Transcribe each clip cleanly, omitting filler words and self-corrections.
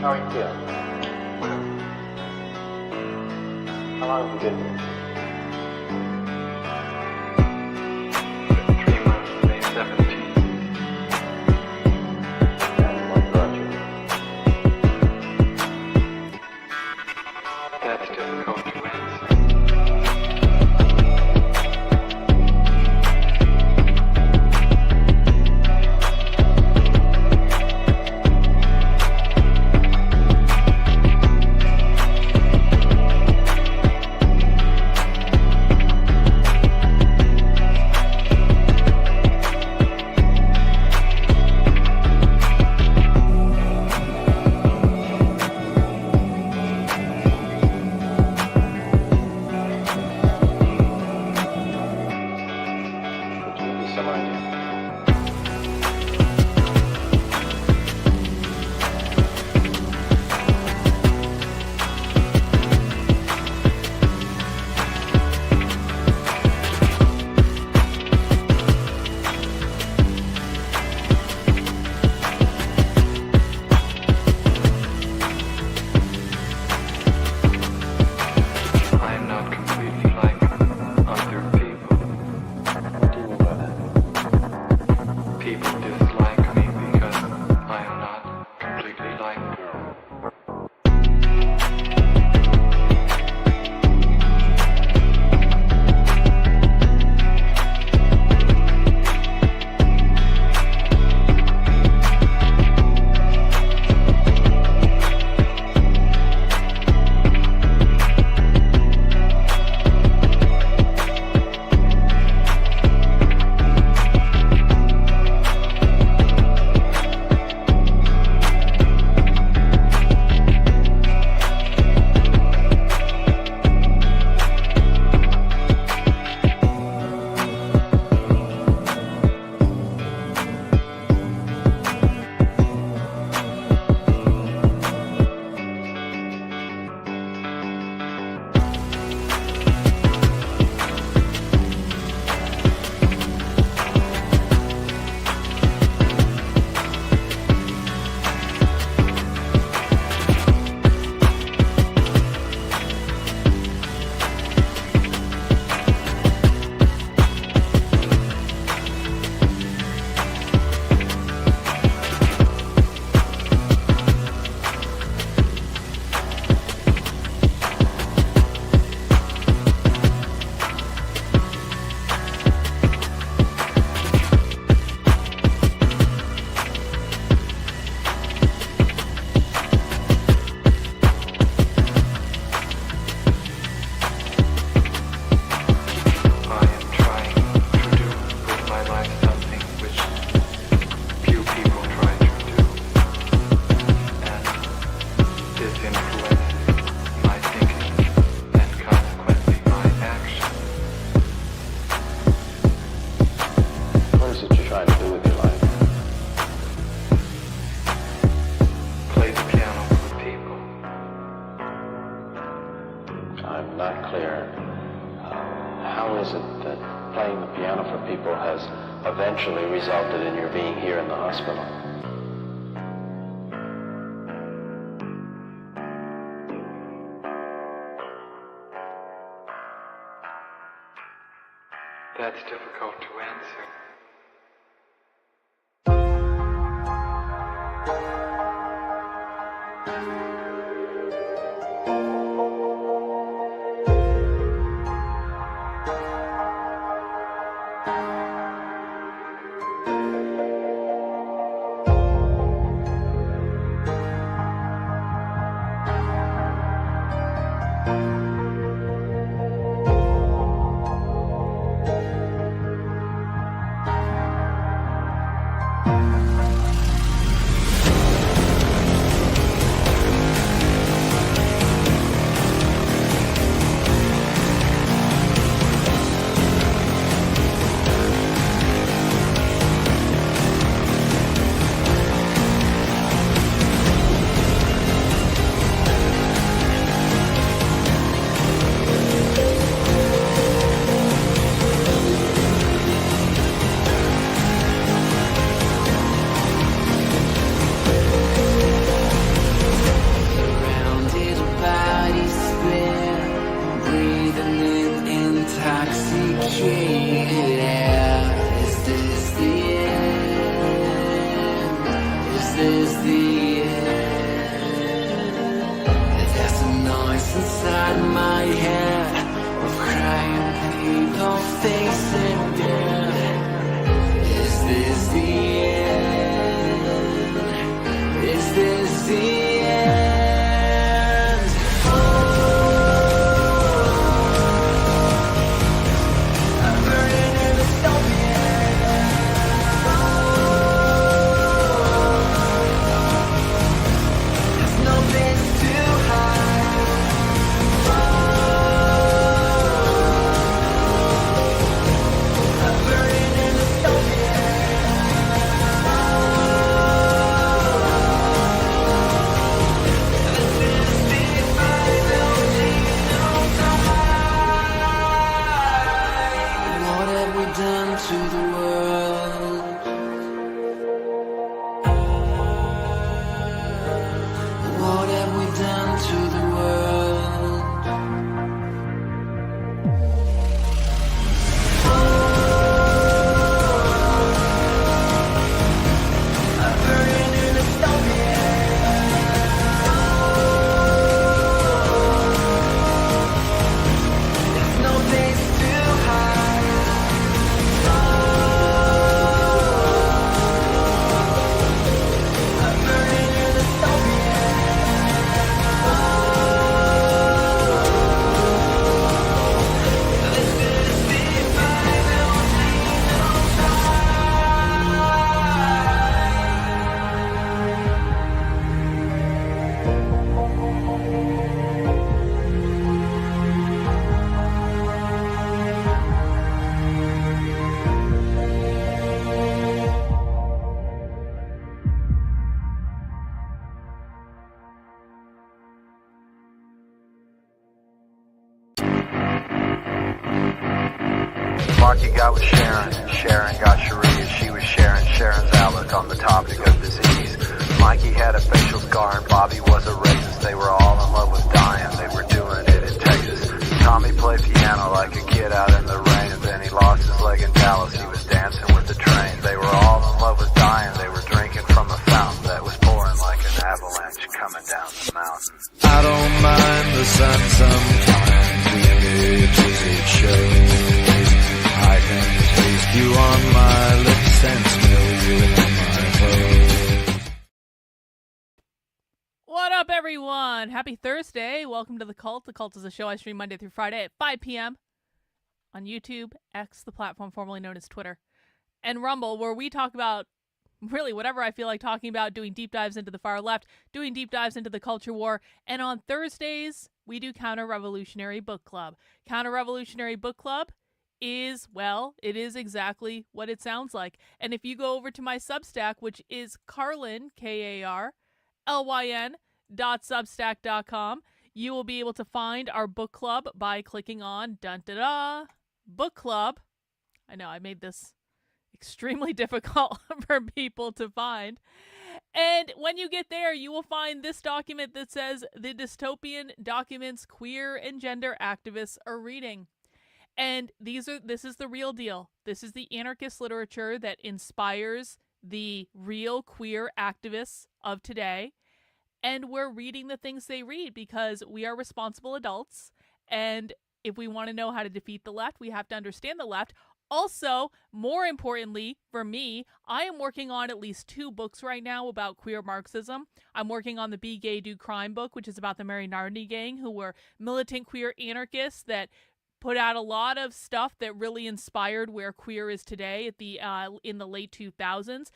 How are you feeling? How long have you been here? 3 months, May 17th. And what brought you? That's difficult to answer. Could you give me some idea? I am not completely like other people. What do you mean by that? People dislike me because I am not completely like them. I am trying to do with my life something which few people try to do, and this influences my thinking and consequently my action. What is it you're trying to do with your life? Play the piano for people. I'm not clear. How is it that playing the piano for people has eventually resulted in your being here in the hospital? That's difficult to answer. is the end. There's a noise inside my head of crying people facing death. Is this the end? Is this the end? I'm burning in the there's no place to hide. I'm burning in the what have we done to the world? What have we done to the world? I'm burning in the there's no place to hide. I'm burning in the Marky got with Sharon, Sharon got Cherie, she was sharing Sharon's outlook on the topic of disease. Mikey had a facial scar and Bobby was a racist. They were all in love with dying, they were doing it in Texas. Tommy played piano like a kid out in the rain, and then he lost his leg in Dallas, he was dancing with the train. They were all in love with dying, they were drinking from a fountain that was pouring like an avalanche coming down the mountain. I don't mind the sun sometimes, the images it shows. I can taste you on my lips and smell you in my clothes. What up, everyone? Happy Thursday. Welcome to The Cult. The Cult is a show I stream Monday through Friday at 5 p.m. on YouTube, X, the platform formerly known as Twitter, and Rumble, where we talk about really whatever I feel like talking about, doing deep dives into the far left, doing deep dives into the culture war. And on Thursdays, we do Counter-Revolutionary Book Club. Counter-Revolutionary Book Club is, well, it is exactly what it sounds like. And if you go over to my Substack, which is Carlyn, KARLYN.substack.com, you will be able to find our book club by clicking on book club. I know I made this extremely difficult for people to find. And when you get there, you will find this document that says the dystopian documents queer and gender activists are reading. And this is the real deal. This is the anarchist literature that inspires the real queer activists of today. And we're reading the things they read because we are responsible adults. And if we want to know how to defeat the left, we have to understand the left. Also, more importantly, for me, I am working on at least 2 books right now about queer Marxism. I'm working on the Be Gay, Do Crime book, which is about the Mary Nardini gang, who were militant queer anarchists that put out a lot of stuff that really inspired where queer is today at the in the late 2000s.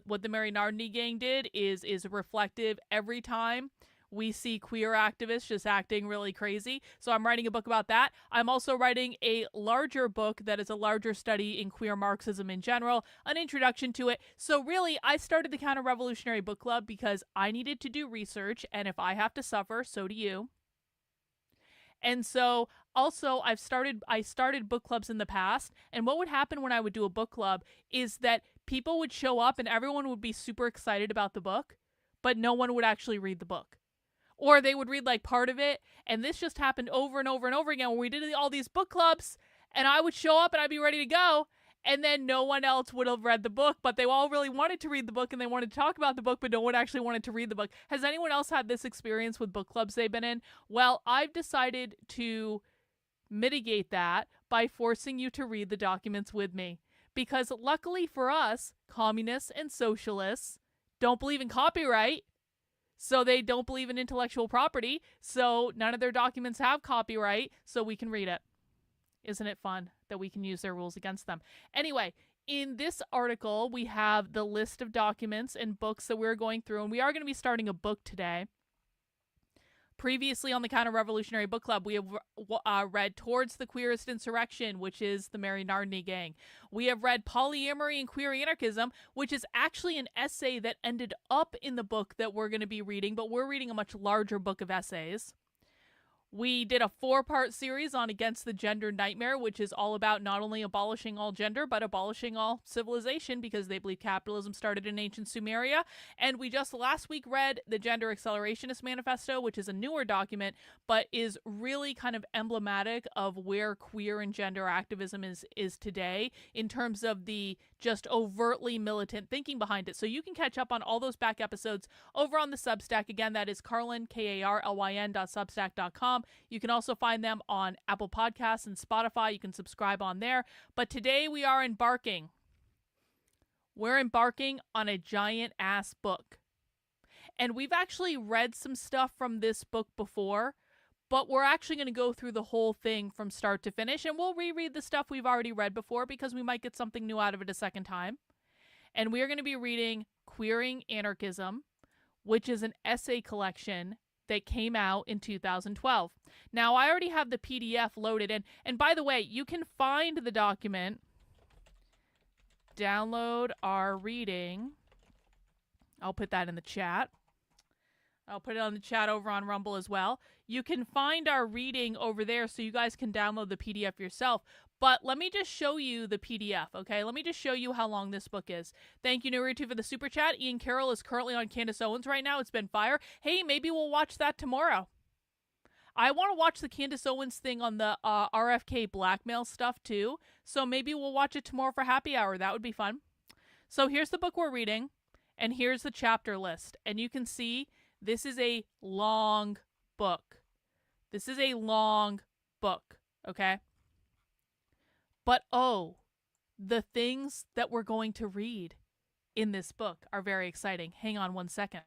What the Mary Nardini gang did is reflective every time we see queer activists just acting really crazy. So I'm writing a book about that. I'm also writing a larger book that is a larger study in queer Marxism in general, an introduction to it. So really, I started the Counter-Revolutionary Book Club because I needed to do research, and if I have to suffer, so do you. And so also I started book clubs in the past, and what would happen when I would do a book club is that people would show up and everyone would be super excited about the book, but no one would actually read the book. Or they would read like part of it, and this just happened over and over and over again when we did all these book clubs, and I would show up and I'd be ready to go, And then no one else would have read the book, but they all really wanted to read the book and they wanted to talk about the book, but no one actually wanted to read the book. Has anyone else had this experience with book clubs they've been in? Well, I've decided to mitigate that by forcing you to read the documents with me. Because luckily for us, communists and socialists don't believe in copyright. So they don't believe in intellectual property. So none of their documents have copyright, so we can read it. Isn't it fun that we can use their rules against them? Anyway, in this article, we have the list of documents and books that we're going through, and we are going to be starting a book today. Previously on the Counter-Revolutionary Book Club, we have read Towards the Queerest Insurrection, which is the Mary Nardini Gang. We have read Polyamory and Queer Anarchism, which is actually an essay that ended up in the book that we're going to be reading, but we're reading a much larger book of essays. We did a 4-part series on Against the Gender Nightmare, which is all about not only abolishing all gender, but abolishing all civilization, because they believe capitalism started in ancient Sumeria. And we just last week read the Gender Accelerationist Manifesto, which is a newer document, but is really kind of emblematic of where queer and gender activism is today in terms of the just overtly militant thinking behind it. So you can catch up on all those back episodes over on the Substack. Again, that is Carlyn, KARLYN.substack.com. You can also find them on Apple Podcasts and Spotify. You can subscribe on there. But today we are embarking. We're embarking on a giant-ass book. And we've actually read some stuff from this book before, but we're actually going to go through the whole thing from start to finish, and we'll reread the stuff we've already read before because we might get something new out of it a second time. And we are going to be reading Queering Anarchism, which is an essay collection that came out in 2012. Now, I already have the PDF loaded, and by the way, you can find the document, download our reading. I'll put that in the chat. I'll put it on the chat over on Rumble as well. You can find our reading over there so you guys can download the PDF yourself. But let me just show you the PDF, okay? Let me just show you how long this book is. Thank you, Nuritu, for the super chat. Ian Carroll is currently on Candace Owens right now. It's been fire. Hey, maybe we'll watch that tomorrow. I want to watch the Candace Owens thing on the RFK blackmail stuff too. So maybe we'll watch it tomorrow for happy hour. That would be fun. So here's the book we're reading, and here's the chapter list. And you can see this is a long book. This is a long book, okay? But oh, the things that we're going to read in this book are very exciting. Hang on one second.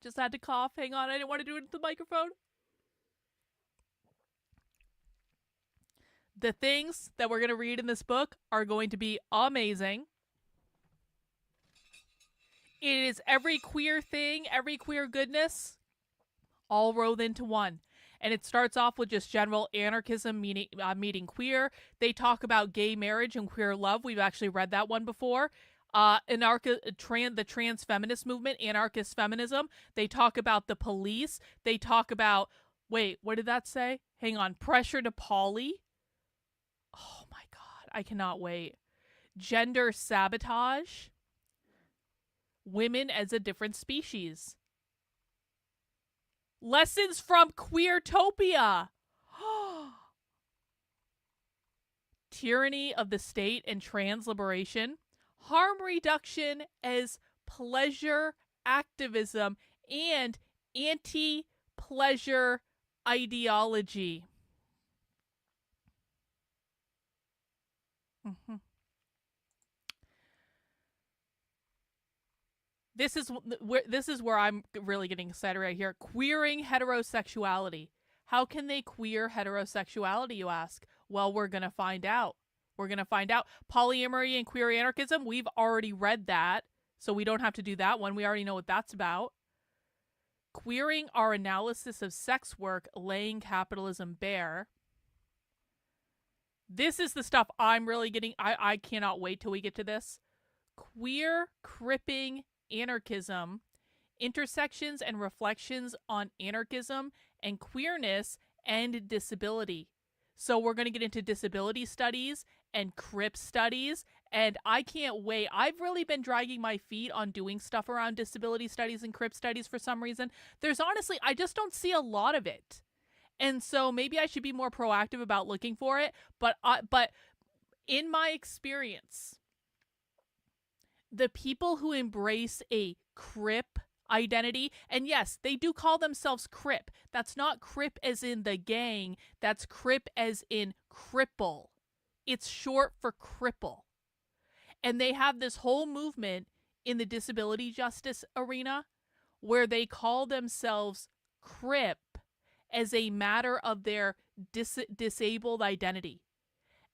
Just had to cough. Hang on, I didn't want to do it into the microphone. The things that we're going to read in this book are going to be amazing. It is every queer thing, every queer goodness, all rolled into one. And it starts off with just general anarchism meeting queer. They talk about gay marriage and queer love. We've actually read that one before. The trans feminist movement, anarchist feminism. They talk about the police. They talk about, wait, what did that say? Hang on, pressure to poly. Oh my God, I cannot wait. Gender sabotage. Women as a different species. Lessons from Queertopia. Tyranny of the state and trans liberation. Harm reduction as pleasure activism and anti-pleasure ideology. Mm-hmm. This is where I'm really getting excited right here. Queering heterosexuality. How can they queer heterosexuality, you ask? Well, we're going to find out. We're going to find out. Polyamory and queer anarchism, we've already read that, so we don't have to do that one. We already know what that's about. Queering our analysis of sex work, laying capitalism bare. This is the stuff I'm really getting. I cannot wait till we get to this. Queer cripping anarchism, intersections and reflections on anarchism and queerness and disability. So we're going to get into disability studies and crip studies, and I can't wait. I've really been dragging my feet on doing stuff around disability studies and crip studies for some reason. There's honestly, I just don't see a lot of it. And so maybe I should be more proactive about looking for it. But in my experience, the people who embrace a Crip identity, and yes, they do call themselves Crip. That's not Crip as in the gang. That's Crip as in cripple. It's short for cripple. And they have this whole movement in the disability justice arena where they call themselves Crip as a matter of their disabled identity.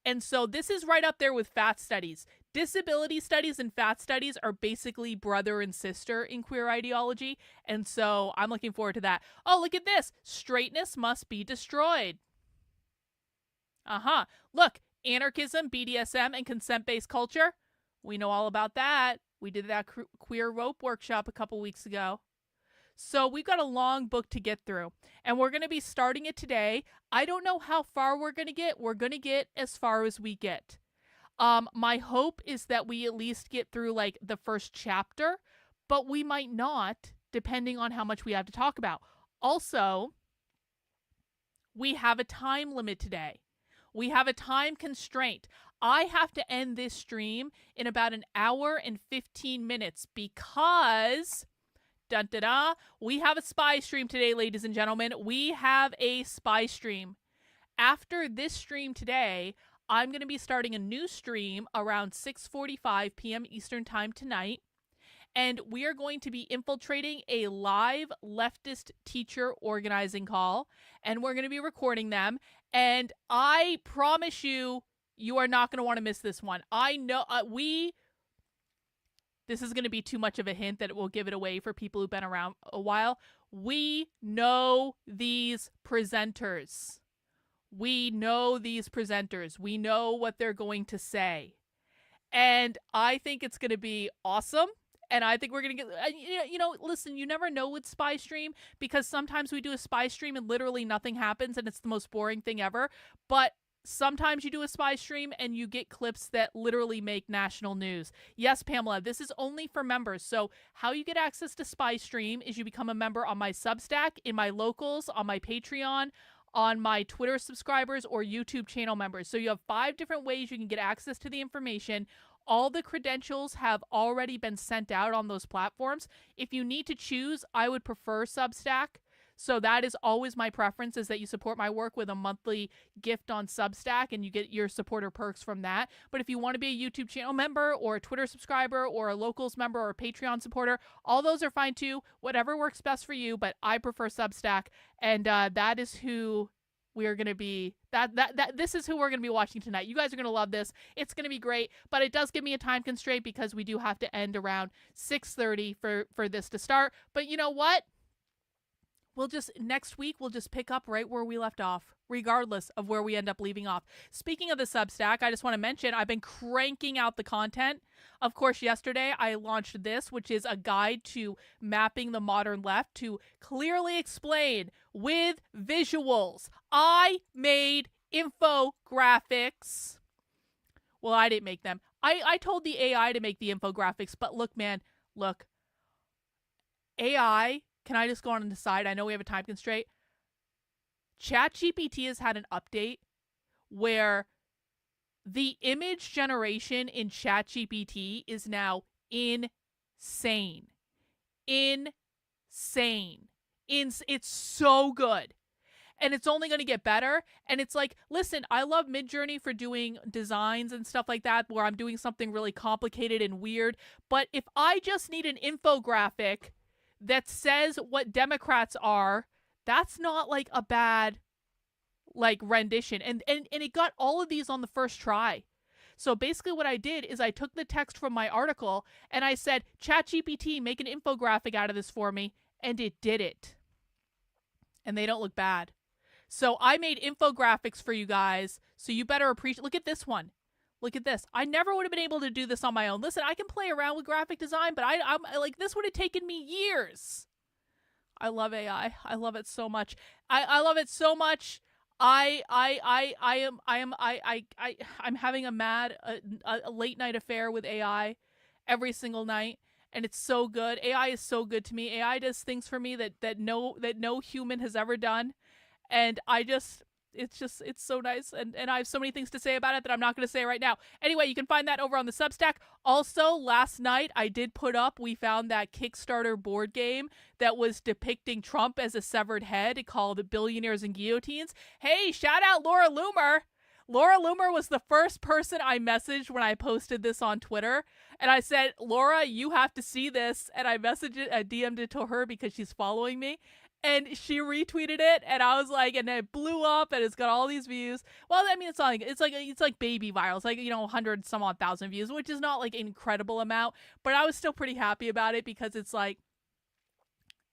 And so this is right up there with fat studies. Disability studies and fat studies are basically brother and sister in queer ideology. And so I'm looking forward to that. Oh, look at this. Straightness must be destroyed. Look, anarchism, BDSM, and consent-based culture. We know all about that. We did that queer rope workshop a couple weeks ago. So we've got a long book to get through, and we're going to be starting it today. I don't know how far we're going to get. We're going to get as far as we get. My hope is that we at least get through like the first chapter, but we might not, depending on how much we have to talk about. Also, we have a time limit today. We have a time constraint. I have to end this stream in about an hour and 15 minutes because... Dun, da, da. We have a spy stream today, ladies and gentlemen. We have a spy stream. After this stream today, I'm going to be starting a new stream around 6:45 p.m. Eastern Time tonight. And we are going to be infiltrating a live leftist teacher organizing call. And we're going to be recording them. And I promise you, you are not going to want to miss this one. I know this is going to be too much of a hint that it will give it away for people who've been around a while. We know these presenters. We know these presenters. We know what they're going to say. And I think it's going to be awesome. And I think we're going to get, listen, you never know with Spy Stream because sometimes we do a Spy Stream and literally nothing happens and it's the most boring thing ever. But sometimes you do a spy stream and you get clips that literally make national news. Yes, Pamela, this is only for members. So how you get access to Spy Stream is you become a member on my Substack, in my locals, on my Patreon, on my Twitter subscribers, or YouTube channel members. So you have 5 different ways you can get access to the information. All the credentials have already been sent out on those platforms. If you need to choose, I would prefer Substack. So that is always my preference, is that you support my work with a monthly gift on Substack and you get your supporter perks from that. But if you want to be a YouTube channel member or a Twitter subscriber or a Locals member or a Patreon supporter, all those are fine too. Whatever works best for you, but I prefer Substack. And that is who we are going to be. This is who we're going to be watching tonight. You guys are going to love this. It's going to be great, but it does give me a time constraint because we do have to end around 6:30 for this to start. But you know what? Next week, we'll just pick up right where we left off, regardless of where we end up leaving off. Speaking of the Substack, I just want to mention I've been cranking out the content. Of course, yesterday I launched this, which is a guide to mapping the modern left to clearly explain with visuals. I made infographics. Well, I didn't make them. I told the AI to make the infographics, but look, man, look. AI... Can I just go on the side? I know we have a time constraint. ChatGPT has had an update where the image generation in ChatGPT is now insane. Insane. It's so good. And it's only going to get better. And it's like, listen, I love Midjourney for doing designs and stuff like that, where I'm doing something really complicated and weird. But if I just need an infographic that says what Democrats are, that's not like a bad like rendition. And it got all of these on the first try. So basically what I did is I took the text from my article and I said, ChatGPT, make an infographic out of this for me. And it did it. And they don't look bad. So I made infographics for you guys. So you better appreciate. Look at this one. Look at this. I never would have been able to do this on my own. Listen, I can play around with graphic design, but I'm like, this would have taken me years. I love AI. I love it so much. I love it so much. I'm having a late night affair with AI every single night, and it's so good. AI is so good to me. AI does things for me that no human has ever done. And it's so nice, and I have so many things to say about it that I'm not going to say right now. Anyway, you can find that over on the Substack. Also, last night we found that Kickstarter board game that was depicting Trump as a severed head called Billionaires and Guillotines. Hey, shout out Laura Loomer. Laura Loomer was the first person I messaged when I posted this on Twitter. And I said, Laura, you have to see this. And I DM'd it to her because she's following me. And she retweeted it, and I was like, and it blew up, and it's got all these views. Well, I mean, it's like baby viral. It's like, 100 some odd thousand views, which is not like an incredible amount, but I was still pretty happy about it because it's like,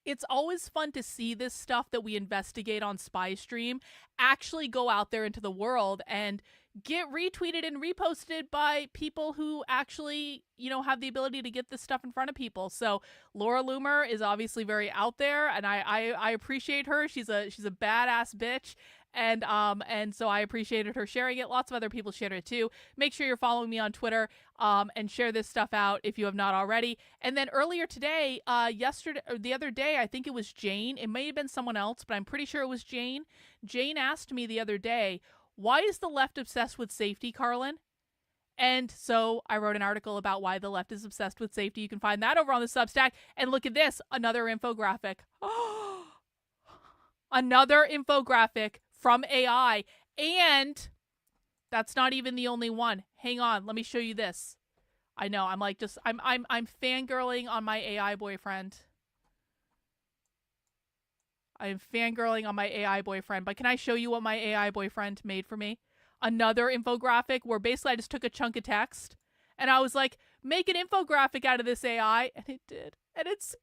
it's always fun to see this stuff that we investigate on Spy Stream actually go out there into the world and get retweeted and reposted by people who actually, have the ability to get this stuff in front of people. So Laura Loomer is obviously very out there, and I appreciate her. She's a badass bitch. And so I appreciated her sharing it. Lots of other people shared it too. Make sure you're following me on Twitter, and share this stuff out if you have not already. And then earlier today, the other day, I think it was Jane. It may have been someone else, but I'm pretty sure it was Jane. Jane asked me the other day, why is the left obsessed with safety, Carlin? And so I wrote an article about why the left is obsessed with safety. You can find that over on the Substack. And look at this, another infographic. Another infographic from AI. And that's not even the only one. Hang on, let me show you this. I know, I'm fangirling on my AI boyfriend. I'm fangirling on my AI boyfriend, but can I show you what my AI boyfriend made for me? Another infographic where basically I just took a chunk of text and I was like, make an infographic out of this AI, and it did. And it's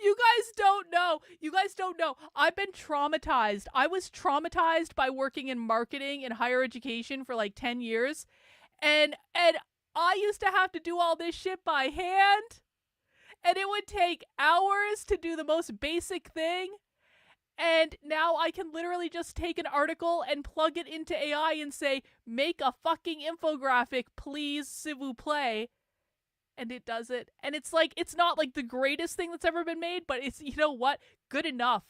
you guys don't know. I've been traumatized. I was traumatized by working in marketing and higher education for like 10 years. And I used to have to do all this shit by hand. And it would take hours to do the most basic thing. And now I can literally just take an article and plug it into AI and say, make a fucking infographic, please, s'il vous plaît. And it does it. And it's like, it's not like the greatest thing that's ever been made, but it's, you know what? Good enough.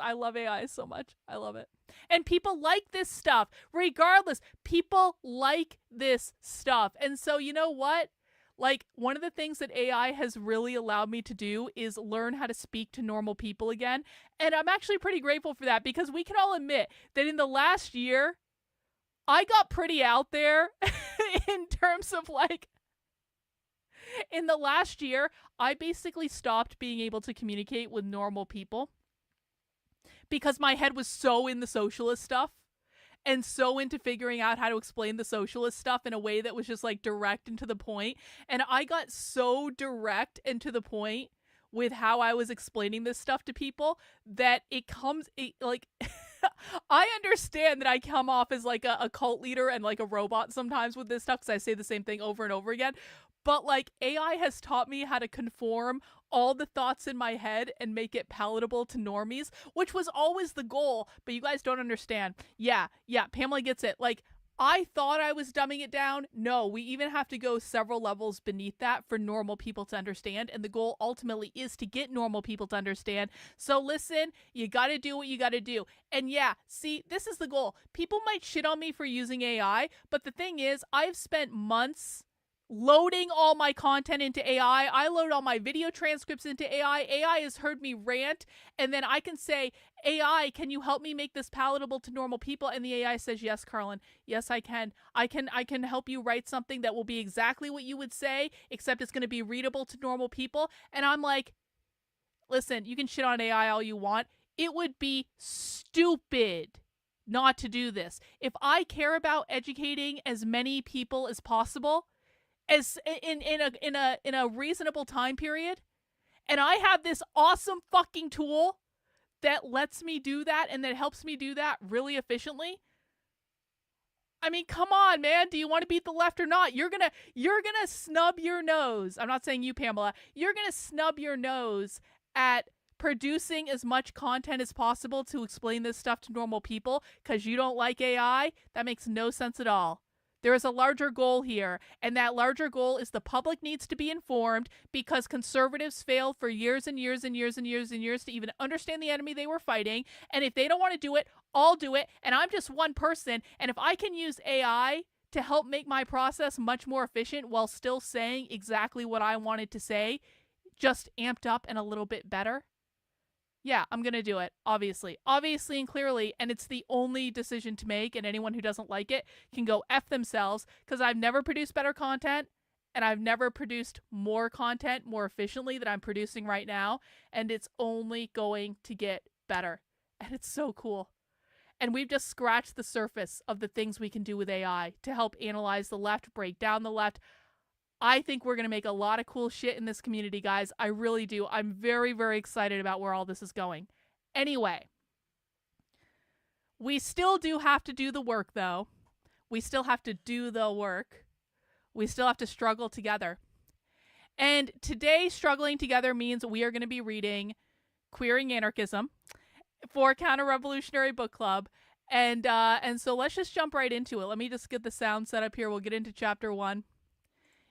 I love AI so much. I love it. And people like this stuff. Regardless, people like this stuff. And so, you know what? Like, one of the things that AI has really allowed me to do is learn how to speak to normal people again. And I'm actually pretty grateful for that, because we can all admit that in the last year, I got pretty out there in terms of like, in the last year, I basically stopped being able to communicate with normal people because my head was so in the socialist stuff and so into figuring out how to explain the socialist stuff in a way that was just like direct and to the point. And I got so direct and to the point with how I was explaining this stuff to people that I understand that I come off as like a cult leader and like a robot sometimes with this stuff because I say the same thing over and over again. But like, AI has taught me how to conform all the thoughts in my head and make it palatable to normies, which was always the goal. But you guys don't understand. Yeah, Pamela gets it. Like, I thought I was dumbing it down. No, we even have to go several levels beneath that for normal people to understand. And the goal ultimately is to get normal people to understand. So listen, you got to do what you got to do. And yeah, see, this is the goal. People might shit on me for using AI, but the thing is, I've spent months loading all my content into AI. I load all my video transcripts into AI. AI has heard me rant, and then I can say, AI, can you help me make this palatable to normal people? And the AI says, yes, Carlin. Yes, I can. I can help you write something that will be exactly what you would say, except it's going to be readable to normal people. And I'm like, listen, you can shit on AI all you want. It would be stupid not to do this. If I care about educating as many people as possible, as in a reasonable time period, and I have this awesome fucking tool that lets me do that and that helps me do that really efficiently. I mean, come on, man. Do you want to beat the left or not? You're gonna snub your nose. I'm not saying you, Pamela. You're gonna snub your nose at producing as much content as possible to explain this stuff to normal people because you don't like AI. That makes no sense at all. There is a larger goal here, and that larger goal is the public needs to be informed because conservatives failed for years and years and years and years and years to even understand the enemy they were fighting. And if they don't want to do it, I'll do it. And I'm just one person. And if I can use AI to help make my process much more efficient while still saying exactly what I wanted to say, just amped up and a little bit better, yeah, I'm going to do it, obviously and clearly, and it's the only decision to make, and anyone who doesn't like it can go F themselves, because I've never produced better content, and I've never produced more content more efficiently than I'm producing right now, and it's only going to get better, and it's so cool. And we've just scratched the surface of the things we can do with AI to help analyze the left, break down the left. I think we're going to make a lot of cool shit in this community, guys. I really do. I'm very, very excited about where all this is going. Anyway, we still do have to do the work, though. We still have to do the work. We still have to struggle together. And today, struggling together means we are going to be reading Queering Anarchism for Counter-Revolutionary Book Club. And so let's just jump right into it. Let me just get the sound set up here. We'll get into chapter 1.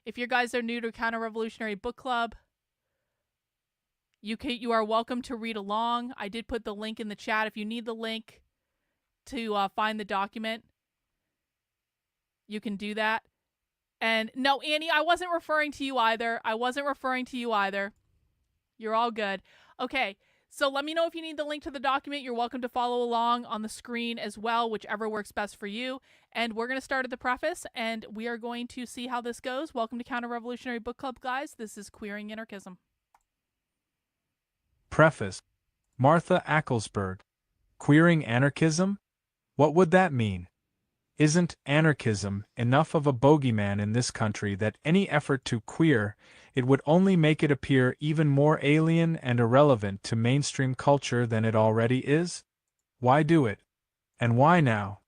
If you guys are new to Counter-Revolutionary Book Club, you are welcome to read along. I did put the link in the chat. If you need the link to find the document, you can do that. And no, Annie, I wasn't referring to you either. You're all good. Okay, so let me know if you need the link to the document. You're welcome to follow along on the screen as well, whichever works best for you. And we're going to start at the preface, and we are going to see how this goes. Welcome to Counter-Revolutionary Book Club, guys. This is Queering Anarchism. Preface. Martha Acklesberg. Queering Anarchism? What would that mean? Isn't anarchism enough of a bogeyman in this country that any effort to queer it would only make it appear even more alien and irrelevant to mainstream culture than it already is? Why do it? And why now?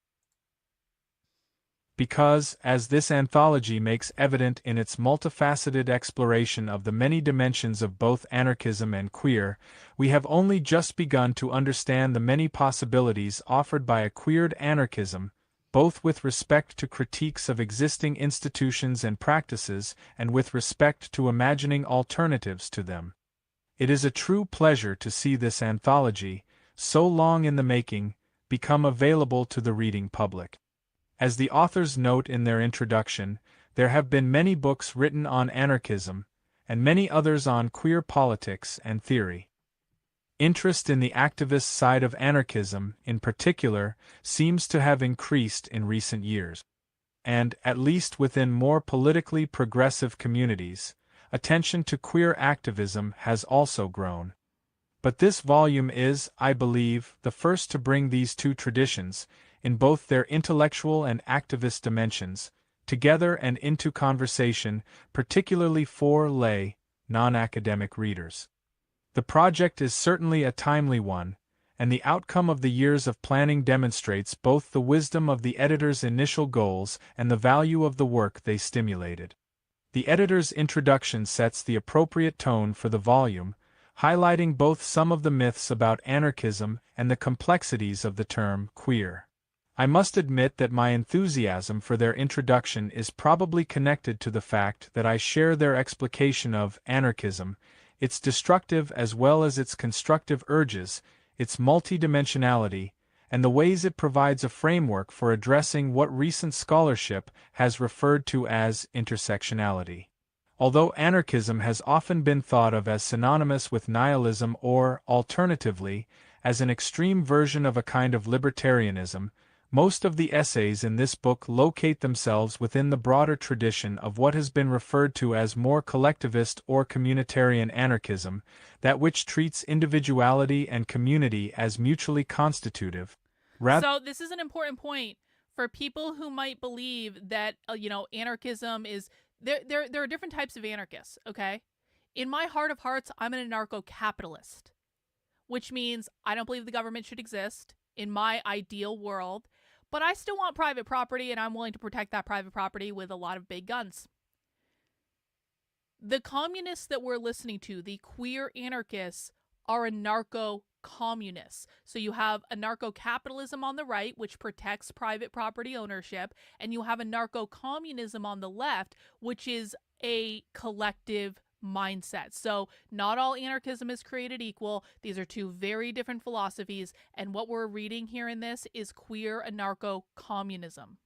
Because, as this anthology makes evident in its multifaceted exploration of the many dimensions of both anarchism and queer, we have only just begun to understand the many possibilities offered by a queered anarchism, both with respect to critiques of existing institutions and practices and with respect to imagining alternatives to them. It is a true pleasure to see this anthology, so long in the making, become available to the reading public. As the authors note in their introduction, there have been many books written on anarchism, and many others on queer politics and theory. Interest in the activist side of anarchism, in particular, seems to have increased in recent years. And, at least within more politically progressive communities, attention to queer activism has also grown. But this volume is, I believe, the first to bring these two traditions, in both their intellectual and activist dimensions, together and into conversation, particularly for lay, non-academic readers. The project is certainly a timely one, and the outcome of the years of planning demonstrates both the wisdom of the editor's initial goals and the value of the work they stimulated. The editor's introduction sets the appropriate tone for the volume, highlighting both some of the myths about anarchism and the complexities of the term queer. I must admit that my enthusiasm for their introduction is probably connected to the fact that I share their explication of anarchism, its destructive as well as its constructive urges, its multidimensionality, and the ways it provides a framework for addressing what recent scholarship has referred to as intersectionality. Although anarchism has often been thought of as synonymous with nihilism or, alternatively, as an extreme version of a kind of libertarianism, most of the essays in this book locate themselves within the broader tradition of what has been referred to as more collectivist or communitarian anarchism, that which treats individuality and community as mutually constitutive. So this is an important point for people who might believe that, anarchism is... There are different types of anarchists, okay? In my heart of hearts, I'm an anarcho-capitalist, which means I don't believe the government should exist in my ideal world, but I still want private property, and I'm willing to protect that private property with a lot of big guns. The communists that we're listening to, the queer anarchists, are anarcho communists. So you have anarcho-capitalism on the right, which protects private property ownership, and you have anarcho-communism on the left, which is a collective mindset. So not all anarchism is created equal. These are two very different philosophies, and what we're reading here in this is queer anarcho-communism.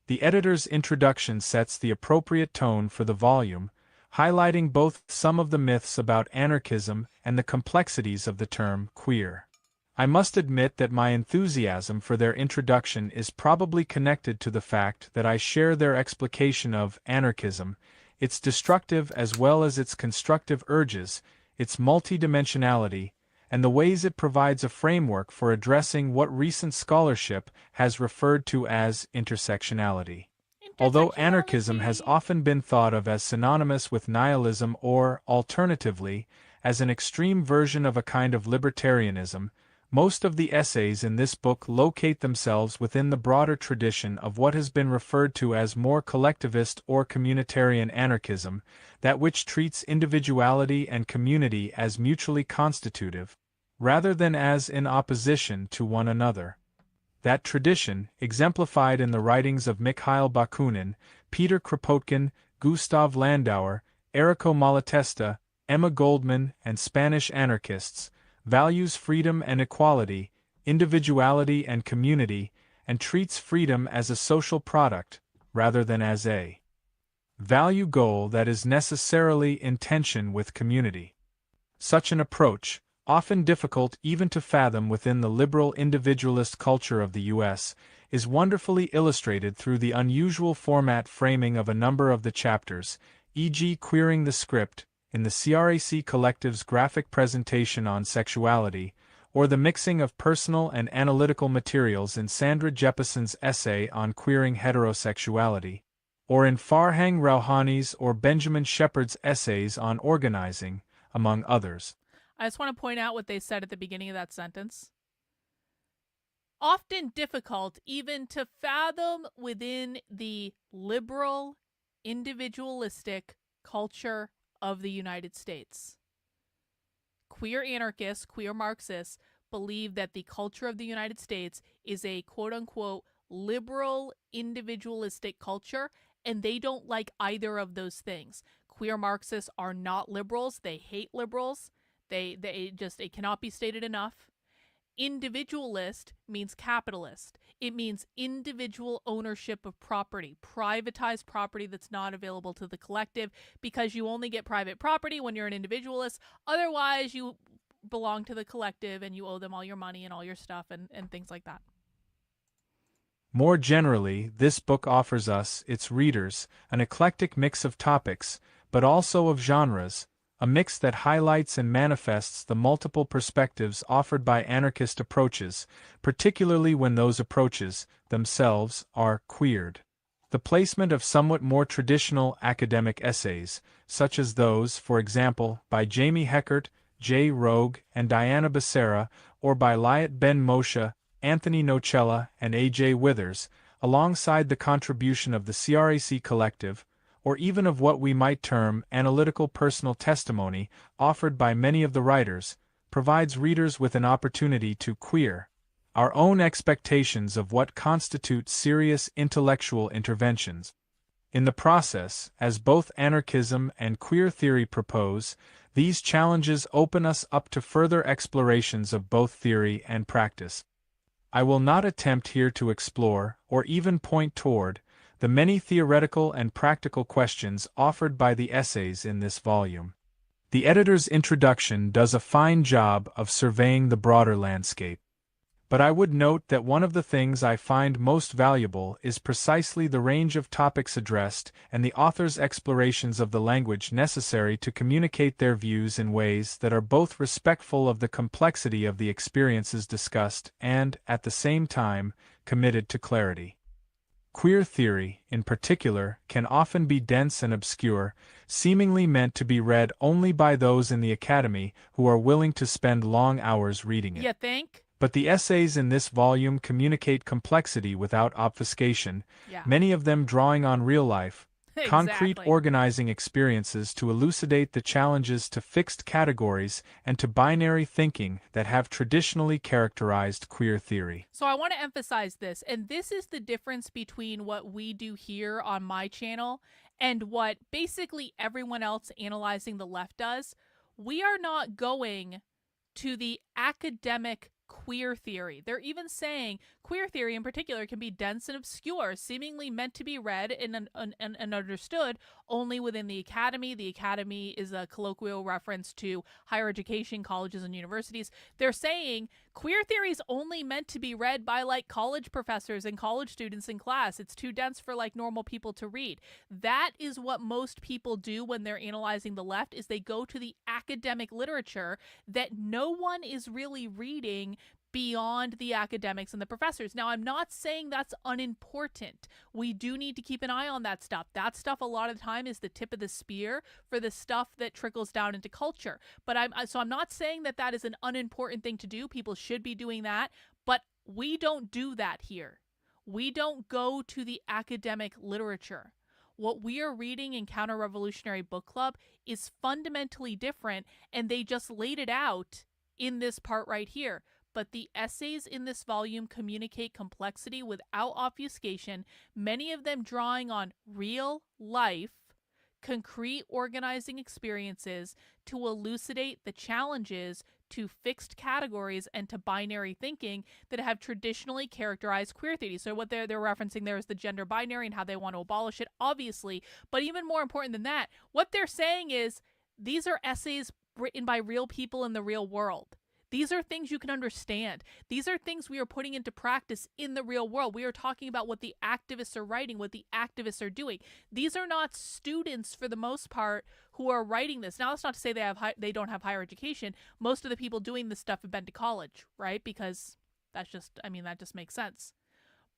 The editor's introduction sets the appropriate tone for the volume, highlighting both some of the myths about anarchism and the complexities of the term queer. I must admit that my enthusiasm for their introduction is probably connected to the fact that I share their explication of anarchism, its destructive as well as its constructive urges, its multidimensionality, and the ways it provides a framework for addressing what recent scholarship has referred to as intersectionality. Although anarchism has often been thought of as synonymous with nihilism or, alternatively, as an extreme version of a kind of libertarianism, most of the essays in this book locate themselves within the broader tradition of what has been referred to as more collectivist or communitarian anarchism, that which treats individuality and community as mutually constitutive, rather than as in opposition to one another. That tradition, exemplified in the writings of Mikhail Bakunin, Peter Kropotkin, Gustav Landauer, Errico Malatesta, Emma Goldman, and Spanish anarchists, values freedom and equality, individuality and community, and treats freedom as a social product, rather than as a value goal that is necessarily in tension with community. Such an approach, often difficult even to fathom within the liberal individualist culture of the U.S., is wonderfully illustrated through the unusual format framing of a number of the chapters, e.g. Queering the Script, in the CRAC Collective's graphic presentation on sexuality, or the mixing of personal and analytical materials in Sandra Jeppesen's essay on queering heterosexuality, or in Farhang Rouhani's or Benjamin Shepard's essays on organizing, among others. I just want to point out what they said at the beginning of that sentence. Often difficult even to fathom within the liberal, individualistic culture of the United States. Queer anarchists, queer Marxists, believe that the culture of the United States is a quote-unquote liberal, individualistic culture, and they don't like either of those things. Queer Marxists are not liberals. They hate liberals. It cannot be stated enough. Individualist means capitalist. It means individual ownership of property, privatized property that's not available to the collective, because you only get private property when you're an individualist. Otherwise, you belong to the collective and you owe them all your money and all your stuff and things like that. More generally, this book offers us, its readers, an eclectic mix of topics, but also of genres, a mix that highlights and manifests the multiple perspectives offered by anarchist approaches, particularly when those approaches, themselves, are queered. The placement of somewhat more traditional academic essays, such as those, for example, by Jamie Heckert, Jay Rogue, and Diana Becerra, or by Liat Ben Moshe, Anthony Nocella, and A.J. Withers, alongside the contribution of the CRAC Collective, or even of what we might term analytical personal testimony offered by many of the writers, provides readers with an opportunity to queer our own expectations of what constitutes serious intellectual interventions. In the process, as both anarchism and queer theory propose, these challenges open us up to further explorations of both theory and practice. I will not attempt here to explore, or even point toward, the many theoretical and practical questions offered by the essays in this volume. The editor's introduction does a fine job of surveying the broader landscape. But I would note that one of the things I find most valuable is precisely the range of topics addressed and the author's explorations of the language necessary to communicate their views in ways that are both respectful of the complexity of the experiences discussed and, at the same time, committed to clarity. Queer theory, in particular, can often be dense and obscure, seemingly meant to be read only by those in the academy who are willing to spend long hours reading it. You think? But the essays in this volume communicate complexity without obfuscation, many of them drawing on real life, concrete Exactly. organizing experiences to elucidate the challenges to fixed categories and to binary thinking that have traditionally characterized queer theory. So I want to emphasize this, and this is the difference between what we do here on my channel and what basically everyone else analyzing the left does. We are not going to the academic queer theory. They're even saying queer theory in particular can be dense and obscure, seemingly meant to be read and understood only within the academy. The academy is a colloquial reference to higher education, colleges, and universities. They're saying queer theory is only meant to be read by like college professors and college students in class. It's too dense for like normal people to read. That is what most people do when they're analyzing the left, is they go to the academic literature that no one is really reading beyond the academics and the professors. Now, I'm not saying that's unimportant. We do need to keep an eye on that stuff. That stuff a lot of the time is the tip of the spear for the stuff that trickles down into culture. But I'm not saying that that is an unimportant thing to do. People should be doing that, but we don't do that here. We don't go to the academic literature. What we are reading in Counter Revolutionary Book Club is fundamentally different, and they just laid it out in this part right here. But the essays in this volume communicate complexity without obfuscation, many of them drawing on real life, concrete organizing experiences to elucidate the challenges to fixed categories and to binary thinking that have traditionally characterized queer theory. So what they're referencing there is the gender binary and how they want to abolish it, obviously. But even more important than that, what they're saying is these are essays written by real people in the real world. These are things you can understand. These are things we are putting into practice in the real world. We are talking about what the activists are writing, what the activists are doing. These are not students, for the most part, who are writing this. Now, that's not to say they don't have higher education. Most of the people doing this stuff have been to college, right? Because that just makes sense.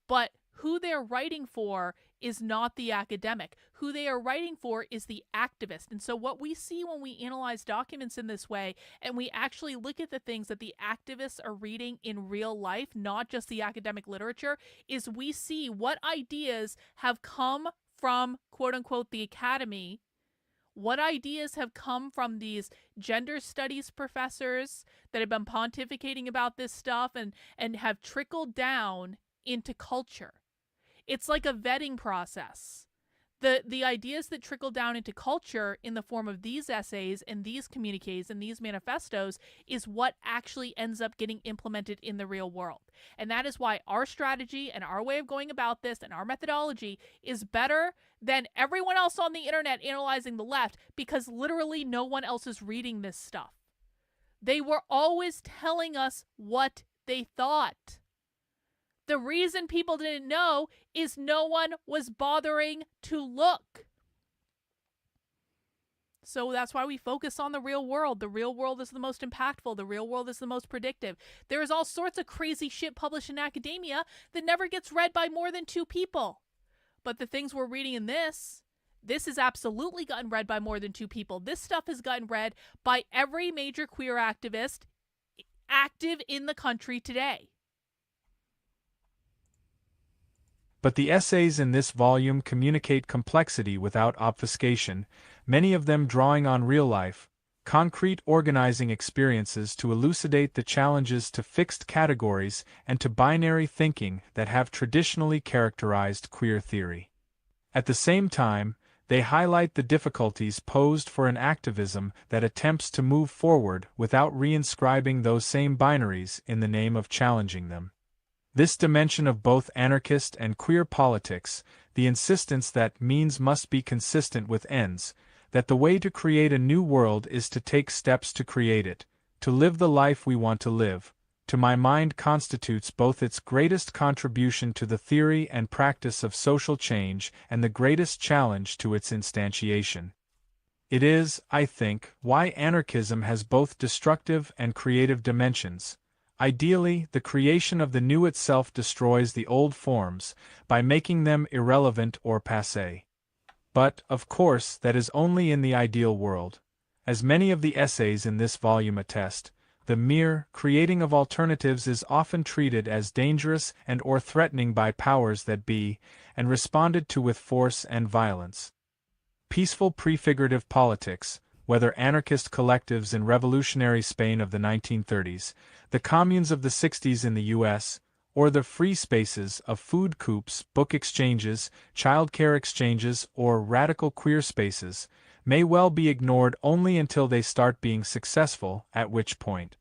But who they're writing for is not the academic. Who they are writing for is the activist. And so what we see when we analyze documents in this way, and we actually look at the things that the activists are reading in real life, not just the academic literature, is we see what ideas have come from, quote unquote, the academy. What ideas have come from these gender studies professors that have been pontificating about this stuff and have trickled down into culture. It's like a vetting process. The ideas that trickle down into culture in the form of these essays and these communiques and these manifestos is what actually ends up getting implemented in the real world. And that is why our strategy and our way of going about this and our methodology is better than everyone else on the internet analyzing the left, because literally no one else is reading this stuff. They were always telling us what they thought. The reason people didn't know is no one was bothering to look. So that's why we focus on the real world. The real world is the most impactful. The real world is the most predictive. There is all sorts of crazy shit published in academia that never gets read by more than 2 people. But the things we're reading in this has absolutely gotten read by more than 2 people. This stuff has gotten read by every major queer activist active in the country today. But the essays in this volume communicate complexity without obfuscation, many of them drawing on real-life, concrete organizing experiences to elucidate the challenges to fixed categories and to binary thinking that have traditionally characterized queer theory. At the same time, they highlight the difficulties posed for an activism that attempts to move forward without reinscribing those same binaries in the name of challenging them. This dimension of both anarchist and queer politics, the insistence that means must be consistent with ends, that the way to create a new world is to take steps to create it, to live the life we want to live, to my mind constitutes both its greatest contribution to the theory and practice of social change and the greatest challenge to its instantiation. It is, I think, why anarchism has both destructive and creative dimensions. Ideally, the creation of the new itself destroys the old forms, by making them irrelevant or passé. But, of course, that is only in the ideal world. As many of the essays in this volume attest, the mere creating of alternatives is often treated as dangerous and or threatening by powers that be, and responded to with force and violence. Peaceful prefigurative politics, whether anarchist collectives in revolutionary Spain of the 1930s, the communes of the 60s in the US, or the free spaces of food coups, book exchanges, childcare exchanges, or radical queer spaces, may well be ignored only until they start being successful, at which point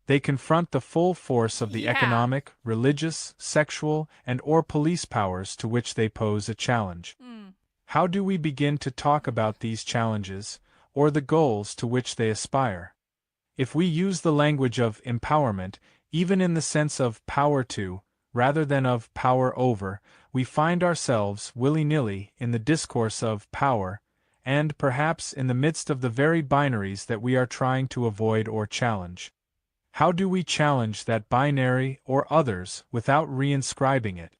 they confront the full force of the Yeah. economic, religious, sexual, and/or police powers to which they pose a challenge. Mm. How do we begin to talk about these challenges, or the goals to which they aspire? If we use the language of empowerment, even in the sense of power to, rather than of power over, we find ourselves, willy-nilly, in the discourse of power, and perhaps in the midst of the very binaries that we are trying to avoid or challenge. How do we challenge that binary or others without reinscribing it?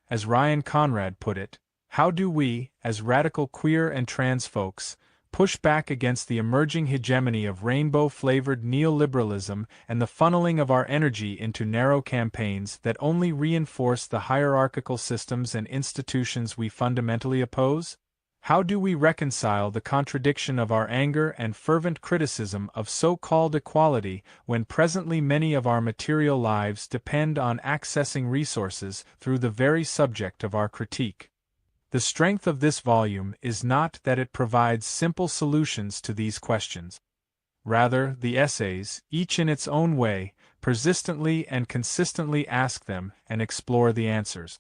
As Ryan Conrad put it, how do we, as radical queer and trans folks, push back against the emerging hegemony of rainbow-flavored neoliberalism and the funneling of our energy into narrow campaigns that only reinforce the hierarchical systems and institutions we fundamentally oppose? How do we reconcile the contradiction of our anger and fervent criticism of so-called equality when presently many of our material lives depend on accessing resources through the very subject of our critique? The strength of this volume is not that it provides simple solutions to these questions. Rather, the essays, each in its own way, persistently and consistently ask them and explore the answers.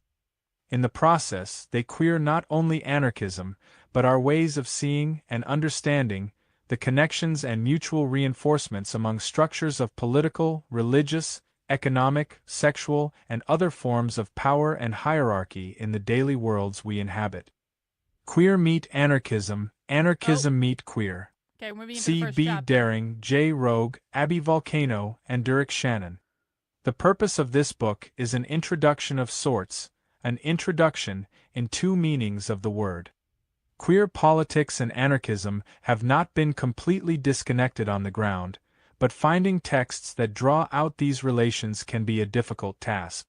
In the process, they queer not only anarchism, but our ways of seeing and understanding the connections and mutual reinforcements among structures of political, religious, economic, sexual, and other forms of power and hierarchy in the daily worlds we inhabit. Queer meet anarchism, anarchism meet queer. Okay, we're moving into the C. first B. chapter. Daring, J. Rogue, Abby Volcano, and Derek Shannon. The purpose of this book is an introduction of sorts, an introduction in two meanings of the word. Queer politics and anarchism have not been completely disconnected on the ground, but finding texts that draw out these relations can be a difficult task.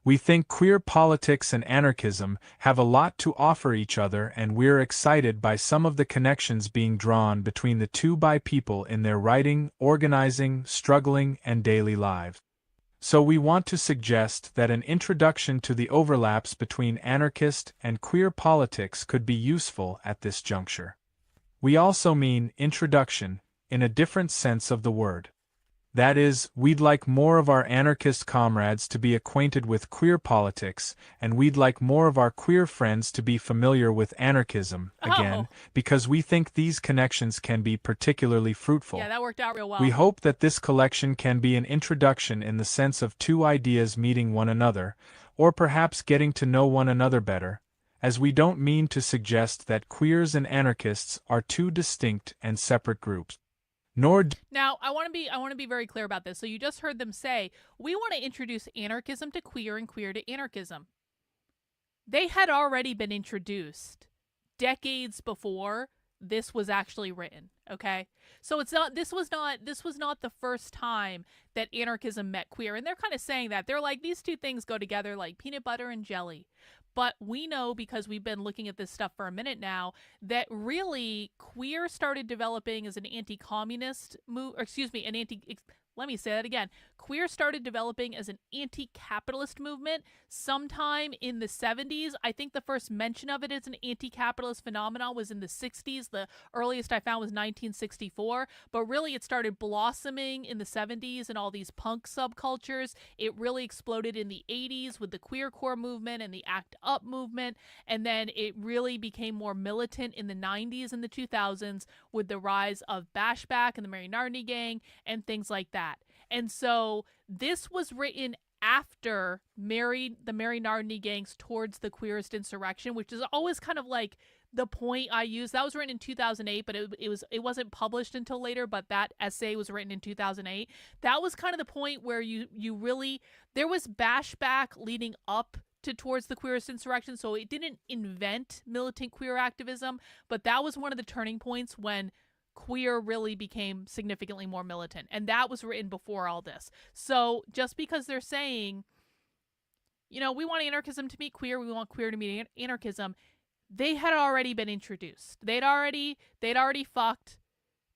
We think queer politics and anarchism have a lot to offer each other, and we're excited by some of the connections being drawn between the two by people in their writing, organizing, struggling, and daily lives. So we want to suggest that an introduction to the overlaps between anarchist and queer politics could be useful at this juncture. We also mean introduction, in a different sense of the word. That is, we'd like more of our anarchist comrades to be acquainted with queer politics, and we'd like more of our queer friends to be familiar with anarchism, again, because we think these connections can be particularly fruitful. Yeah, that worked out real well. We hope that this collection can be an introduction in the sense of two ideas meeting one another, or perhaps getting to know one another better, as we don't mean to suggest that queers and anarchists are two distinct and separate groups. Now, I want to be very clear about this. So you just heard them say, we want to introduce anarchism to queer and queer to anarchism. They had already been introduced decades before this was actually written, okay? So this was not the first time that anarchism met queer, and they're kind of saying that. They're like, these two things go together like peanut butter and jelly. But we know, because we've been looking at this stuff for a minute now, that really queer started developing as an anti-communist let me say that again. Queer started developing as an anti-capitalist movement sometime in the 70s. I think the first mention of it as an anti-capitalist phenomenon was in the 60s. The earliest I found was 1964. But really it started blossoming in the 70s and all these punk subcultures. It really exploded in the 80s with the queercore movement and the ACT UP movement. And then it really became more militant in the 90s and the 2000s with the rise of Bashback and the Mary Nardini Gang and things like that. And so this was written after the Mary Nardini Gang's Towards the Queerest Insurrection, which is always kind of like the point I use. That was written in 2008, but it wasn't published until later, but that essay was written in 2008. That was kind of the point where you really, there was Bashback leading up to Towards the Queerest Insurrection, so it didn't invent militant queer activism, but that was one of the turning points when queer really became significantly more militant, and that was written before all this. So just because they're saying, we want anarchism to meet queer, we want queer to meet anarchism, they had already been introduced. They'd already fucked.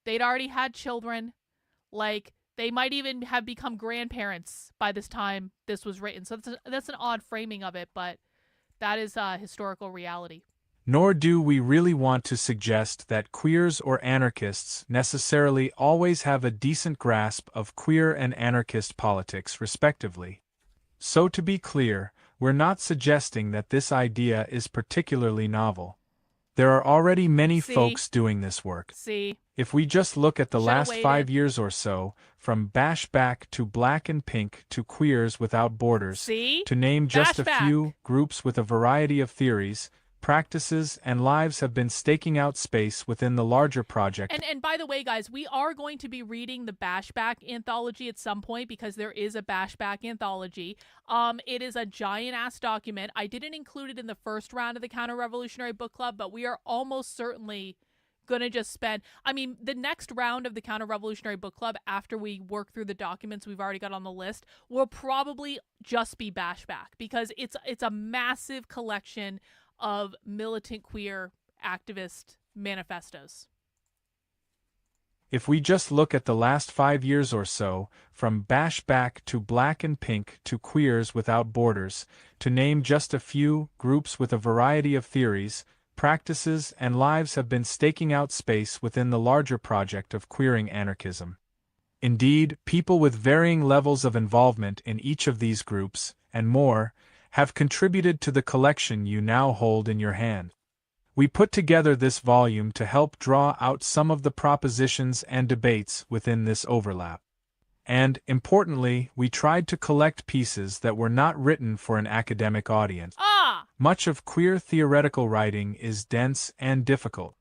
They'd already had children. Like, they might even have become grandparents by this time this was written. So that's an odd framing of it, but that is historical reality. Nor do we really want to suggest that queers or anarchists necessarily always have a decent grasp of queer and anarchist politics, respectively. So to be clear, we're not suggesting that this idea is particularly novel. There are already many folks doing this work. If we just look at the last 5 years or so, from Bashback to Black and Pink to Queers Without Borders, to name just a few, groups with a variety of theories, practices, and lives have been staking out space within the larger project. And by the way, guys, we are going to be reading the Bashback anthology at some point, because there is a Bashback anthology. It is a giant-ass document. I didn't include it in the first round of the Counter-Revolutionary Book Club, but we are almost certainly going to just spend... I mean, the next round of the Counter-Revolutionary Book Club, after we work through the documents we've already got on the list, will probably just be Bashback, because it's a massive collection of militant queer activist manifestos. If we just look at the last 5 years or so, from Bashback to Black and Pink to Queers Without Borders, to name just a few, groups with a variety of theories, practices, and lives have been staking out space within the larger project of queering anarchism. Indeed, people with varying levels of involvement in each of these groups, and more, have contributed to the collection you now hold in your hand. We put together this volume to help draw out some of the propositions and debates within this overlap. And, importantly, we tried to collect pieces that were not written for an academic audience. Much of queer theoretical writing is dense and difficult.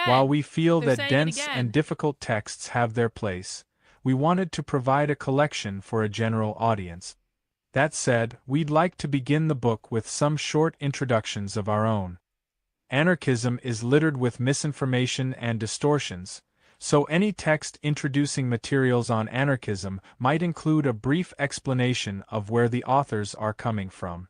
While we feel that dense and difficult texts have their place, we wanted to provide a collection for a general audience. That said, we'd like to begin the book with some short introductions of our own. Anarchism is littered with misinformation and distortions, so any text introducing materials on anarchism might include a brief explanation of where the authors are coming from.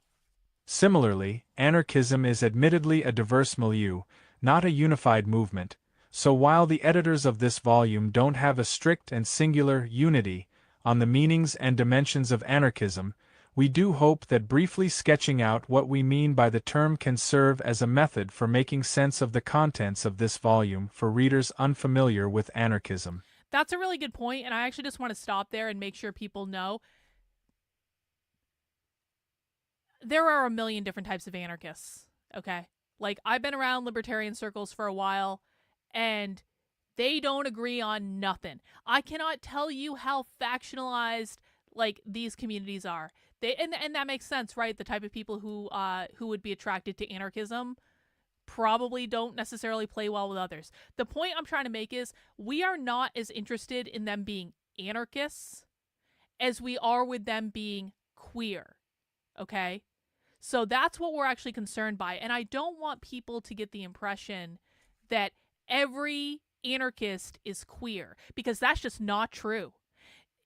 Similarly, anarchism is admittedly a diverse milieu, not a unified movement, so while the editors of this volume don't have a strict and singular unity on the meanings and dimensions of anarchism, we do hope that briefly sketching out what we mean by the term can serve as a method for making sense of the contents of this volume for readers unfamiliar with anarchism. That's a really good point, and I actually just want to stop there and make sure people know there are a million different types of anarchists, okay? Like, I've been around libertarian circles for a while, and they don't agree on nothing. I cannot tell you how factionalized, like, these communities are. And that makes sense, right? The type of people who would be attracted to anarchism probably don't necessarily play well with others. The point I'm trying to make is we are not as interested in them being anarchists as we are with them being queer, okay? So that's what we're actually concerned by. And I don't want people to get the impression that every anarchist is queer, because that's just not true.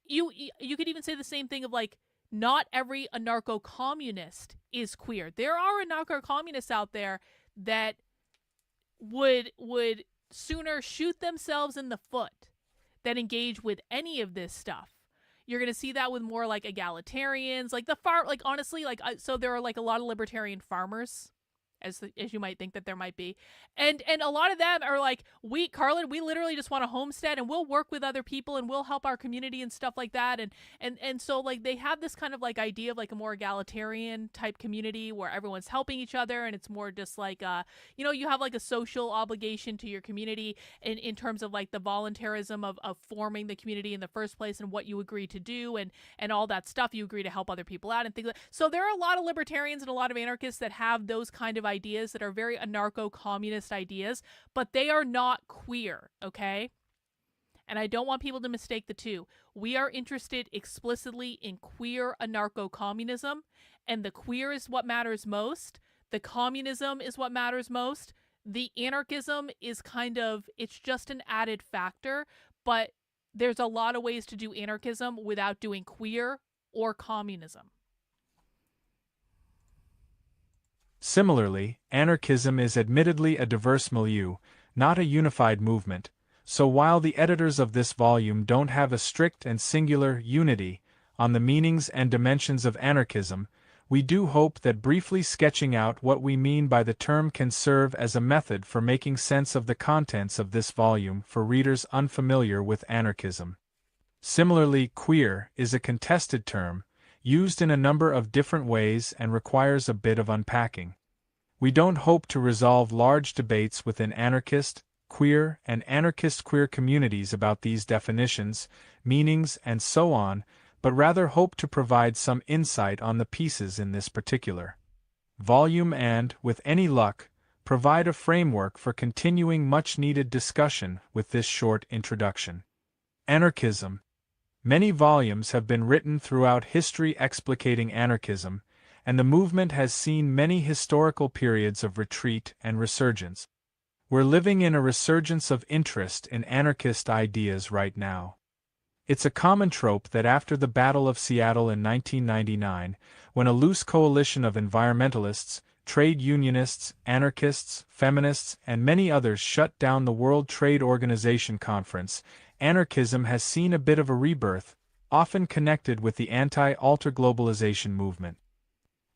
You could even say the same thing of, like, not every anarcho-communist is queer. There are anarcho-communists out there that would sooner shoot themselves in the foot than engage with any of this stuff. You're going to see that with more, like, egalitarians, like honestly, like, so there are, like, a lot of libertarian farmers, as you might think that there might be. And a lot of them are like, Carlin, we literally just want a homestead, and we'll work with other people, and we'll help our community and stuff like that. And so, like, they have this kind of, like, idea of, like, a more egalitarian type community where everyone's helping each other, and it's more just like, you have, like, a social obligation to your community in terms of, like, the voluntarism of forming the community in the first place, and what you agree to do, and all that stuff. You agree to help other people out and things like that. So there are a lot of libertarians and a lot of anarchists that have those kind of ideas that are very anarcho-communist ideas, but they are not queer, okay? And I don't want people to mistake the two. We are interested explicitly in queer anarcho-communism, and the queer is what matters most. The communism is what matters most. The anarchism is it's just an added factor, but there's a lot of ways to do anarchism without doing queer or communism. Similarly, anarchism is admittedly a diverse milieu, not a unified movement, so while the editors of this volume don't have a strict and singular unity on the meanings and dimensions of anarchism, we do hope that briefly sketching out what we mean by the term can serve as a method for making sense of the contents of this volume for readers unfamiliar with anarchism. Similarly, queer is a contested term, used in a number of different ways and requires a bit of unpacking. We don't hope to resolve large debates within anarchist, queer, and anarchist queer communities about these definitions, meanings, and so on, but rather hope to provide some insight on the pieces in this particular volume and, with any luck, provide a framework for continuing much-needed discussion with this short introduction. Anarchism. Many volumes have been written throughout history explicating anarchism, and the movement has seen many historical periods of retreat and resurgence. We're living in a resurgence of interest in anarchist ideas right now. It's a common trope that after the Battle of Seattle in 1999, when a loose coalition of environmentalists, trade unionists, anarchists, feminists, and many others shut down the World Trade Organization conference, anarchism has seen a bit of a rebirth, often connected with the anti-alter globalization movement.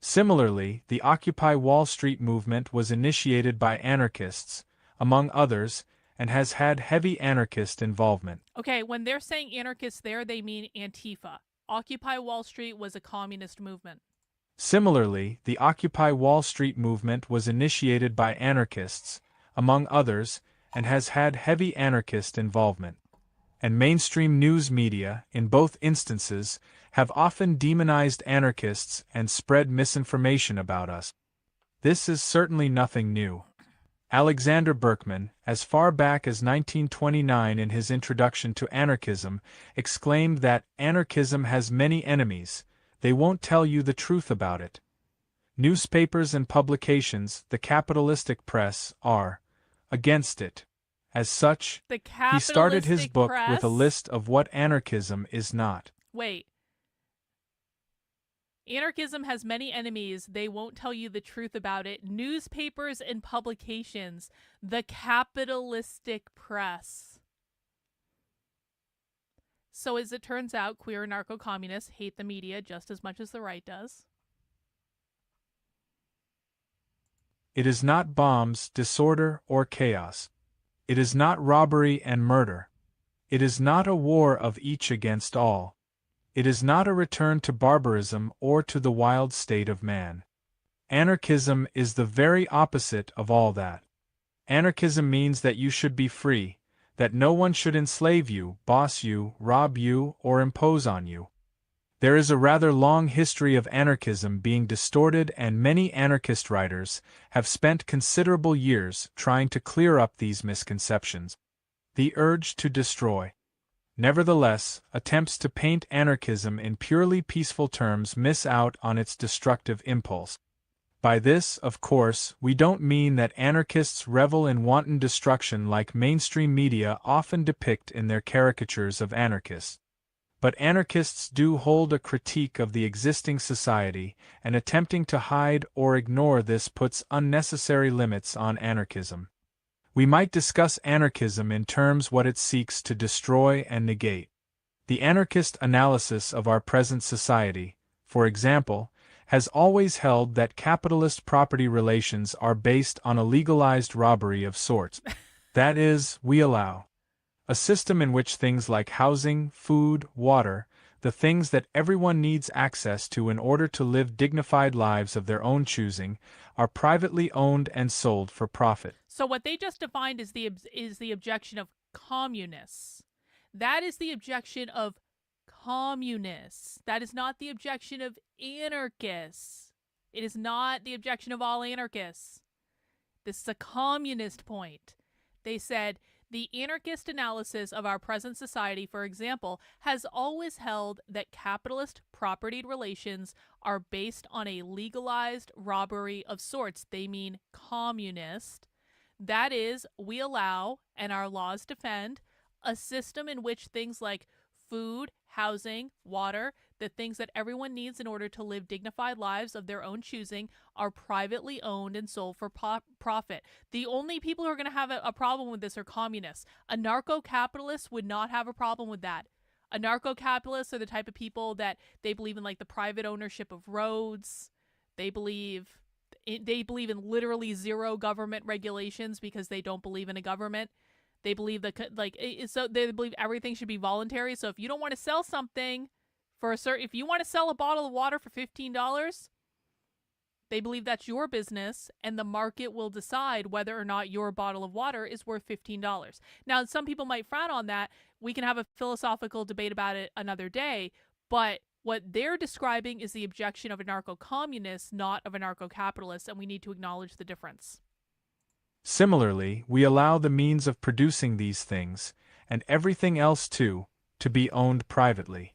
Similarly, the Occupy Wall Street movement was initiated by anarchists, among others, and has had heavy anarchist involvement. Okay, when they're saying anarchists there, they mean Antifa. Occupy Wall Street was a communist movement. Similarly, the Occupy Wall Street movement was initiated by anarchists, among others, and has had heavy anarchist involvement. And mainstream news media, in both instances, have often demonized anarchists and spread misinformation about us. This is certainly nothing new. Alexander Berkman, as far back as 1929 in his introduction to anarchism, exclaimed that anarchism has many enemies, they won't tell you the truth about it. Newspapers and publications, the capitalistic press, are against it. As such, he started his book with a list of what anarchism is not. Wait. Anarchism has many enemies. They won't tell you the truth about it. Newspapers and publications. The capitalistic press. So as it turns out, queer anarcho-communists hate the media just as much as the right does. It is not bombs, disorder, or chaos. It is not robbery and murder. It is not a war of each against all. It is not a return to barbarism or to the wild state of man. Anarchism is the very opposite of all that. Anarchism means that you should be free, that no one should enslave you, boss you, rob you, or impose on you. There is a rather long history of anarchism being distorted, and many anarchist writers have spent considerable years trying to clear up these misconceptions. The urge to destroy. Nevertheless, attempts to paint anarchism in purely peaceful terms miss out on its destructive impulse. By this, of course, we don't mean that anarchists revel in wanton destruction like mainstream media often depict in their caricatures of anarchists. But anarchists do hold a critique of the existing society, and attempting to hide or ignore this puts unnecessary limits on anarchism. We might discuss anarchism in terms what it seeks to destroy and negate. The anarchist analysis of our present society, for example, has always held that capitalist property relations are based on a legalized robbery of sorts. That is, we allow a system in which things like housing, food, water, the things that everyone needs access to in order to live dignified lives of their own choosing, are privately owned and sold for profit. So what they just defined is the objection of communists. That is the objection of communists. That is not the objection of anarchists. It is not the objection of all anarchists. This is a communist point. They said, the anarchist analysis of our present society, for example, has always held that capitalist property relations are based on a legalized robbery of sorts. They mean communist. That is, we allow, and our laws defend, a system in which things like food, housing, water, The things that everyone needs in order to live dignified lives of their own choosing are privately owned and sold for profit. The only people who are going to have a problem with this are communists. Anarcho-capitalists would not have a problem with that. Anarcho-capitalists are the type of people that they believe in, like, the private ownership of roads. They believe in literally zero government regulations because they don't believe in a government. They believe so they believe everything should be voluntary. So if you don't want to sell something if you want to sell a bottle of water for $15, they believe that's your business, and the market will decide whether or not your bottle of water is worth $15. Now, some people might frown on that. We can have a philosophical debate about it another day, but what they're describing is the objection of anarcho-communists, not of anarcho-capitalists, and we need to acknowledge the difference. Similarly, we allow the means of producing these things, and everything else too, to be owned privately.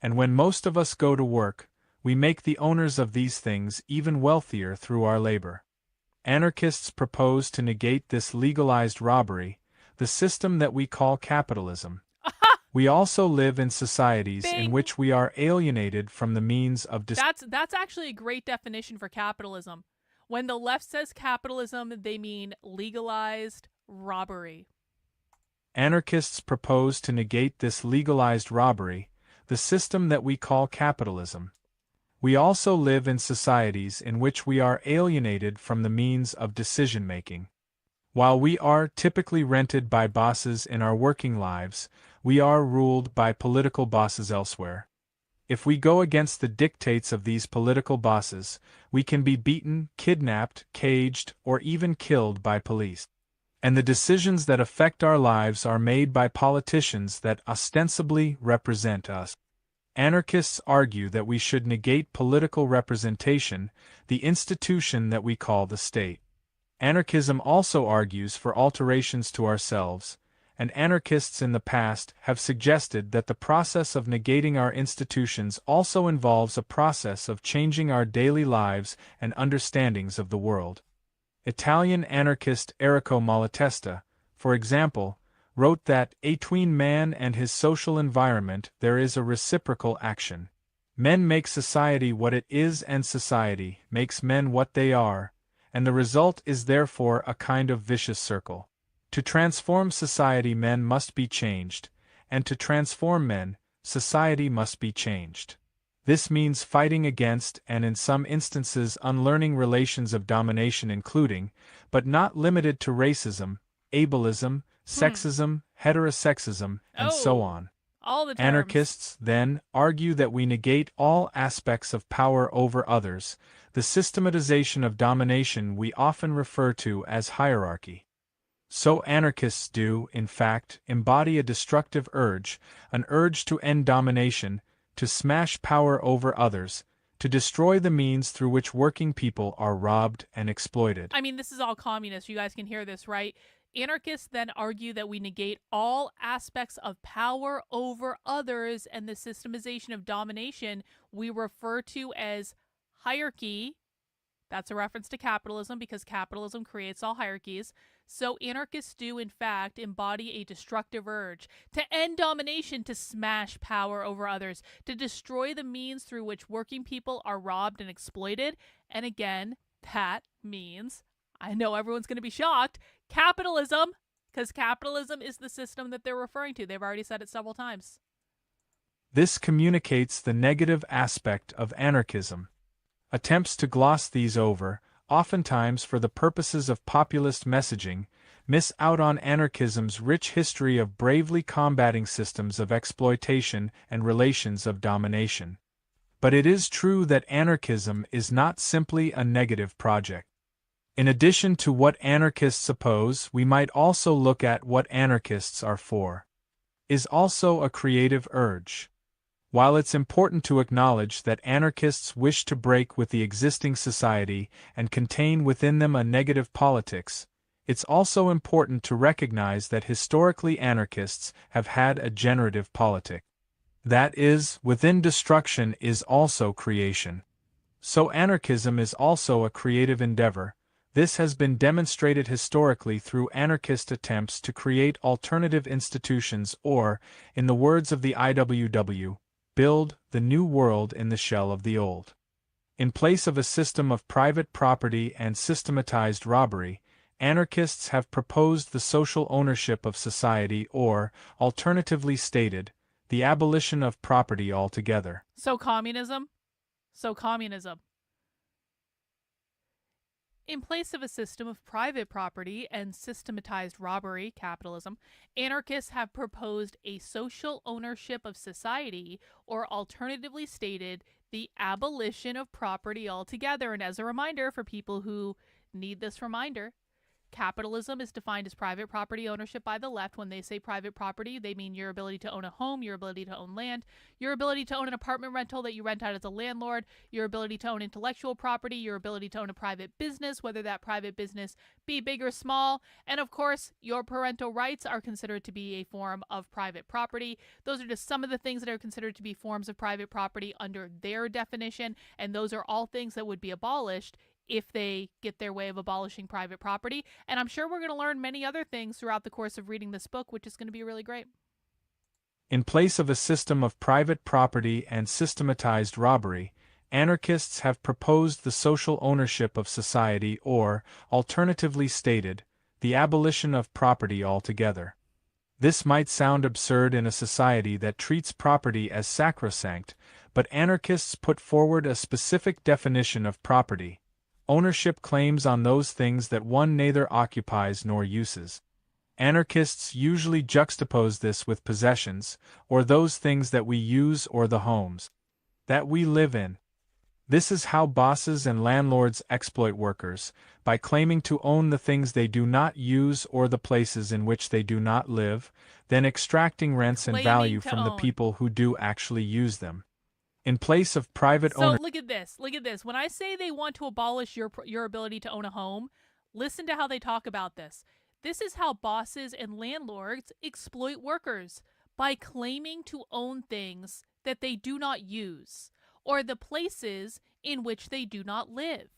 And when most of us go to work, we make the owners of these things even wealthier through our labor. Anarchists propose to negate this legalized robbery, the system that we call capitalism. We also live in societies in which we are alienated from the means of That's actually a great definition for capitalism. When the left says capitalism, they mean legalized robbery. Anarchists propose to negate this legalized robbery, the system that we call capitalism. We also live in societies in which we are alienated from the means of decision-making. While we are typically rented by bosses in our working lives, we are ruled by political bosses elsewhere. If we go against the dictates of these political bosses, we can be beaten, kidnapped, caged, or even killed by police. And the decisions that affect our lives are made by politicians that ostensibly represent us. Anarchists argue that we should negate political representation, the institution that we call the state. Anarchism also argues for alterations to ourselves, and anarchists in the past have suggested that the process of negating our institutions also involves a process of changing our daily lives and understandings of the world. Italian anarchist Enrico Malatesta, for example, wrote that, "Between man and his social environment there is a reciprocal action. Men make society what it is and society makes men what they are, and the result is therefore a kind of vicious circle. To transform society men must be changed, and to transform men, society must be changed. This means fighting against and in some instances unlearning relations of domination including, but not limited to racism, ableism, sexism, heterosexism, and so on." All the terms. Anarchists, then, argue that we negate all aspects of power over others, the systematization of domination we often refer to as hierarchy. So anarchists do, in fact, embody a destructive urge, an urge to end domination, to smash power over others, to destroy the means through which working people are robbed and exploited. I mean, this is all communist. You guys can hear this, right? Anarchists then argue that we negate all aspects of power over others, and the systemization of domination we refer to as hierarchy. That's a reference to capitalism because capitalism creates all hierarchies. So anarchists do, in fact, embody a destructive urge to end domination, to smash power over others, to destroy the means through which working people are robbed and exploited. And again, that means, I know everyone's going to be shocked, capitalism, because capitalism is the system that they're referring to. They've already said it several times. This communicates the negative aspect of anarchism. Attempts to gloss these over, oftentimes for the purposes of populist messaging, miss out on anarchism's rich history of bravely combating systems of exploitation and relations of domination. But it is true that anarchism is not simply a negative project. In addition to what anarchists oppose, we might also look at what anarchists are for. Is also a creative urge. While it's important to acknowledge that anarchists wish to break with the existing society and contain within them a negative politics, it's also important to recognize that historically anarchists have had a generative politic. That is, within destruction is also creation. So anarchism is also a creative endeavor. This has been demonstrated historically through anarchist attempts to create alternative institutions or, in the words of the IWW, build the new world in the shell of the old. In place of a system of private property and systematized robbery, anarchists have proposed the social ownership of society or, alternatively stated, the abolition of property altogether. So communism? In place of a system of private property and systematized robbery, capitalism, anarchists have proposed a social ownership of society, or alternatively stated, the abolition of property altogether. And as a reminder for people who need this reminder, capitalism is defined as private property ownership by the left. When they say private property, they mean your ability to own a home, your ability to own land, your ability to own an apartment rental that you rent out as a landlord, your ability to own intellectual property, your ability to own a private business, whether that private business be big or small, and of course, your parental rights are considered to be a form of private property. Those are just some of the things that are considered to be forms of private property under their definition, and those are all things that would be abolished if they get their way of abolishing private property. And I'm sure we're going to learn many other things throughout the course of reading this book, which is going to be really great. In place of a system of private property and systematized robbery, anarchists have proposed the social ownership of society or, alternatively stated, the abolition of property altogether. This might sound absurd in a society that treats property as sacrosanct, but anarchists put forward a specific definition of property: ownership claims on those things that one neither occupies nor uses. Anarchists usually juxtapose this with possessions, or those things that we use, or the homes that we live in. This is how bosses and landlords exploit workers, by claiming to own the things they do not use or the places in which they do not live, then extracting rents and value from the people who do actually use them. In place of private ownership. So look at this. When I say they want to abolish your ability to own a home, listen to how they talk about this. This is how bosses and landlords exploit workers, by claiming to own things that they do not use, or the places in which they do not live,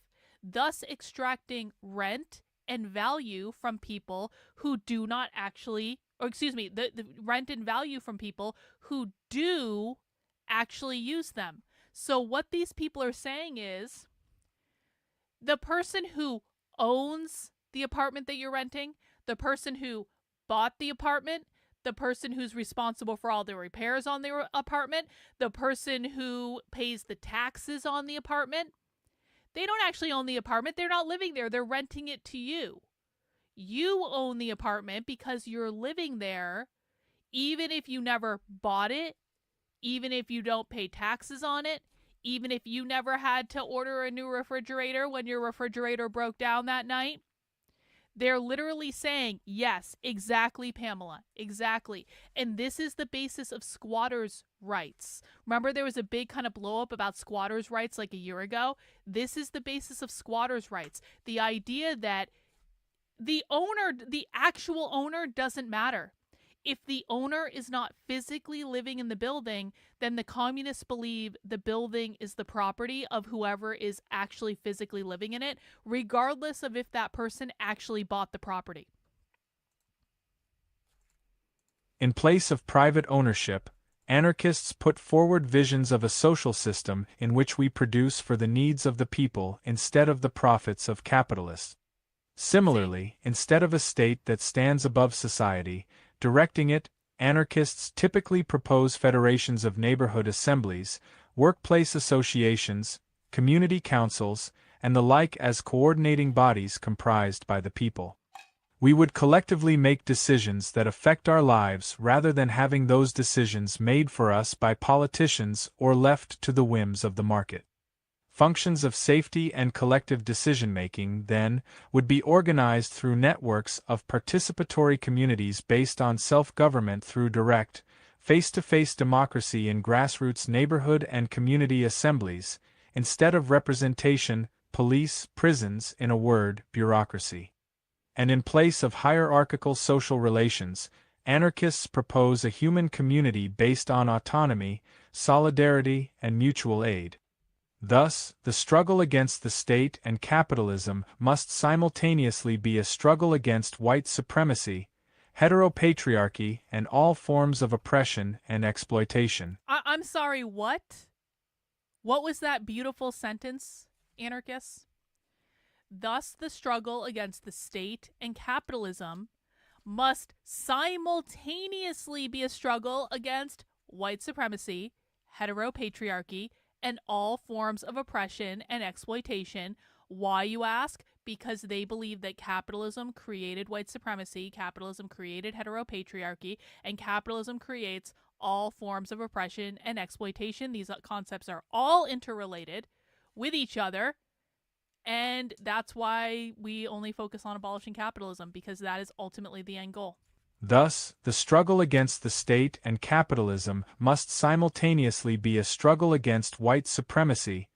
thus extracting rent and value from people who do not actually, the rent and value from people who do actually use them. So what these people are saying is, the person who owns the apartment that you're renting, the person who bought the apartment, the person who's responsible for all the repairs on their apartment, the person who pays the taxes on the apartment, they don't actually own the apartment. They're not living there. They're renting it to you. You own the apartment because you're living there, even if you never bought it, even if you don't pay taxes on it, even if you never had to order a new refrigerator when your refrigerator broke down that night. They're literally saying, yes, exactly, Pamela, exactly. And this is the basis of squatters' rights. Remember, there was a big kind of blow up about squatters' rights like a year ago? This is the basis of squatters' rights. The idea that the actual owner doesn't matter. If the owner is not physically living in the building, then the communists believe the building is the property of whoever is actually physically living in it, regardless of if that person actually bought the property. In place of private ownership, anarchists put forward visions of a social system in which we produce for the needs of the people instead of the profits of capitalists. Similarly, instead of a state that stands above society, directing it, anarchists typically propose federations of neighborhood assemblies, workplace associations, community councils, and the like as coordinating bodies comprised by the people. We would collectively make decisions that affect our lives rather than having those decisions made for us by politicians or left to the whims of the market. Functions of safety and collective decision-making, then, would be organized through networks of participatory communities based on self-government through direct, face-to-face democracy in grassroots neighborhood and community assemblies, instead of representation, police, prisons, in a word, bureaucracy. And in place of hierarchical social relations, anarchists propose a human community based on autonomy, solidarity, and mutual aid. Thus, the struggle against the state and capitalism must simultaneously be a struggle against white supremacy, heteropatriarchy, and all forms of oppression and exploitation. I'm sorry, what? What was that beautiful sentence, anarchists? Thus, the struggle against the state and capitalism must simultaneously be a struggle against white supremacy, heteropatriarchy, and all forms of oppression and exploitation. Why, you ask? Because they believe that capitalism created white supremacy, capitalism created heteropatriarchy, and capitalism creates all forms of oppression and exploitation. These concepts are all interrelated with each other. And that's why we only focus on abolishing capitalism, because that is ultimately the end goal. Thus, the struggle against the state and capitalism must simultaneously be a struggle against white supremacy,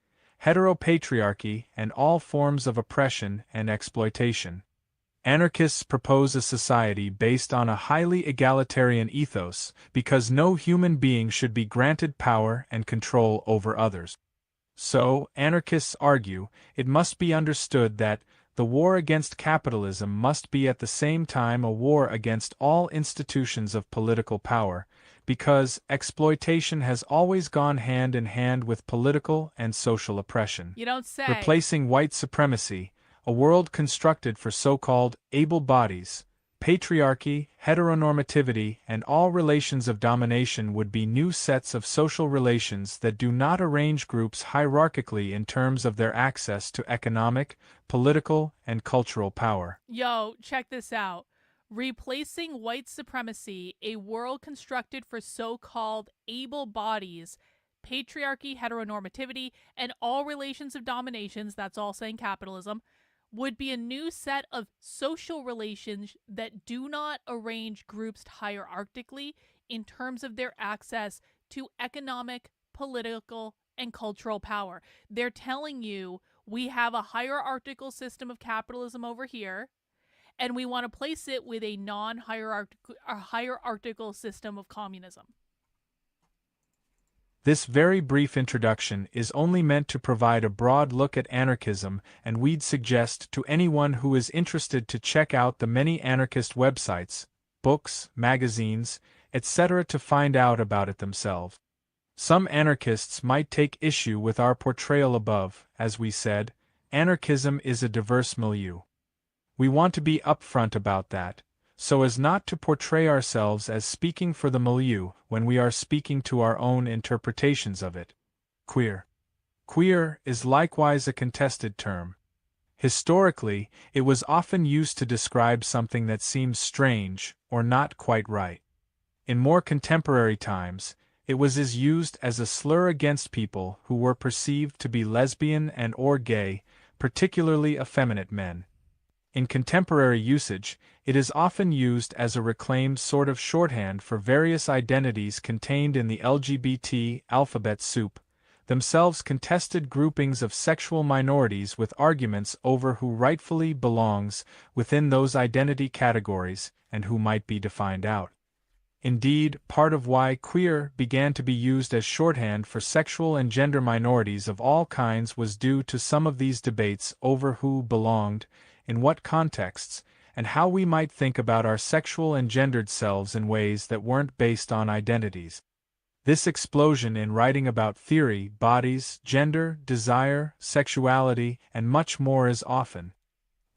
heteropatriarchy, and all forms of oppression and exploitation. Anarchists propose a society based on a highly egalitarian ethos, because no human being should be granted power and control over others. So, anarchists argue, it must be understood that the war against capitalism must be at the same time a war against all institutions of political power, because exploitation has always gone hand in hand with political and social oppression. You don't say. Replacing white supremacy, a world constructed for so-called able bodies, patriarchy, heteronormativity, and all relations of domination would be new sets of social relations that do not arrange groups hierarchically in terms of their access to economic, political, and cultural power. Yo, check this out. Replacing white supremacy, a world constructed for so-called able bodies, patriarchy, heteronormativity, and all relations of dominations, that's all saying capitalism, would be a new set of social relations that do not arrange groups hierarchically in terms of their access to economic, political, and cultural power. They're telling you we have a hierarchical system of capitalism over here, and we want to place it with a hierarchical system of communism. This very brief introduction is only meant to provide a broad look at anarchism, and we'd suggest to anyone who is interested to check out the many anarchist websites, books, magazines, etc. to find out about it themselves. Some anarchists might take issue with our portrayal above. As we said, anarchism is a diverse milieu. We want to be upfront about that, so as not to portray ourselves as speaking for the milieu when we are speaking to our own interpretations of it. Queer. Queer is likewise a contested term. Historically, it was often used to describe something that seems strange or not quite right. In more contemporary times, it was used as a slur against people who were perceived to be lesbian and or gay, particularly effeminate men. In contemporary usage, it is often used as a reclaimed sort of shorthand for various identities contained in the LGBT alphabet soup, themselves contested groupings of sexual minorities with arguments over who rightfully belongs within those identity categories and who might be defined out. Indeed, part of why queer began to be used as shorthand for sexual and gender minorities of all kinds was due to some of these debates over who belonged, in what contexts, and how we might think about our sexual and gendered selves in ways that weren't based on identities. This explosion in writing about theory, bodies, gender, desire, sexuality, and much more is often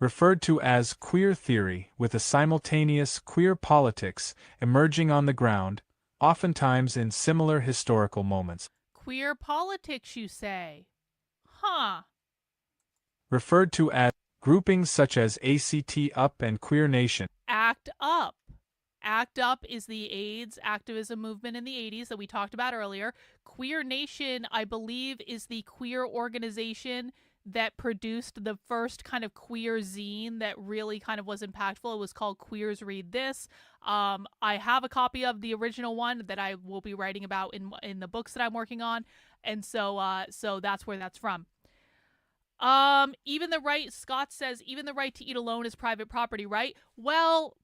referred to as queer theory, with a simultaneous queer politics emerging on the ground, oftentimes in similar historical moments. Queer politics, you say? Huh. Referred to as groupings such as ACT UP and Queer Nation. ACT UP. ACT UP is the AIDS activism movement in the 80s that we talked about earlier. Queer Nation, I believe, is the queer organization that produced the first kind of queer zine that really kind of was impactful. It was called Queers Read This. I have a copy of the original one that I will be writing about in the books that I'm working on, and so that's where that's from. Even the right, Scott says, even the right to eat alone is private property, right? Well,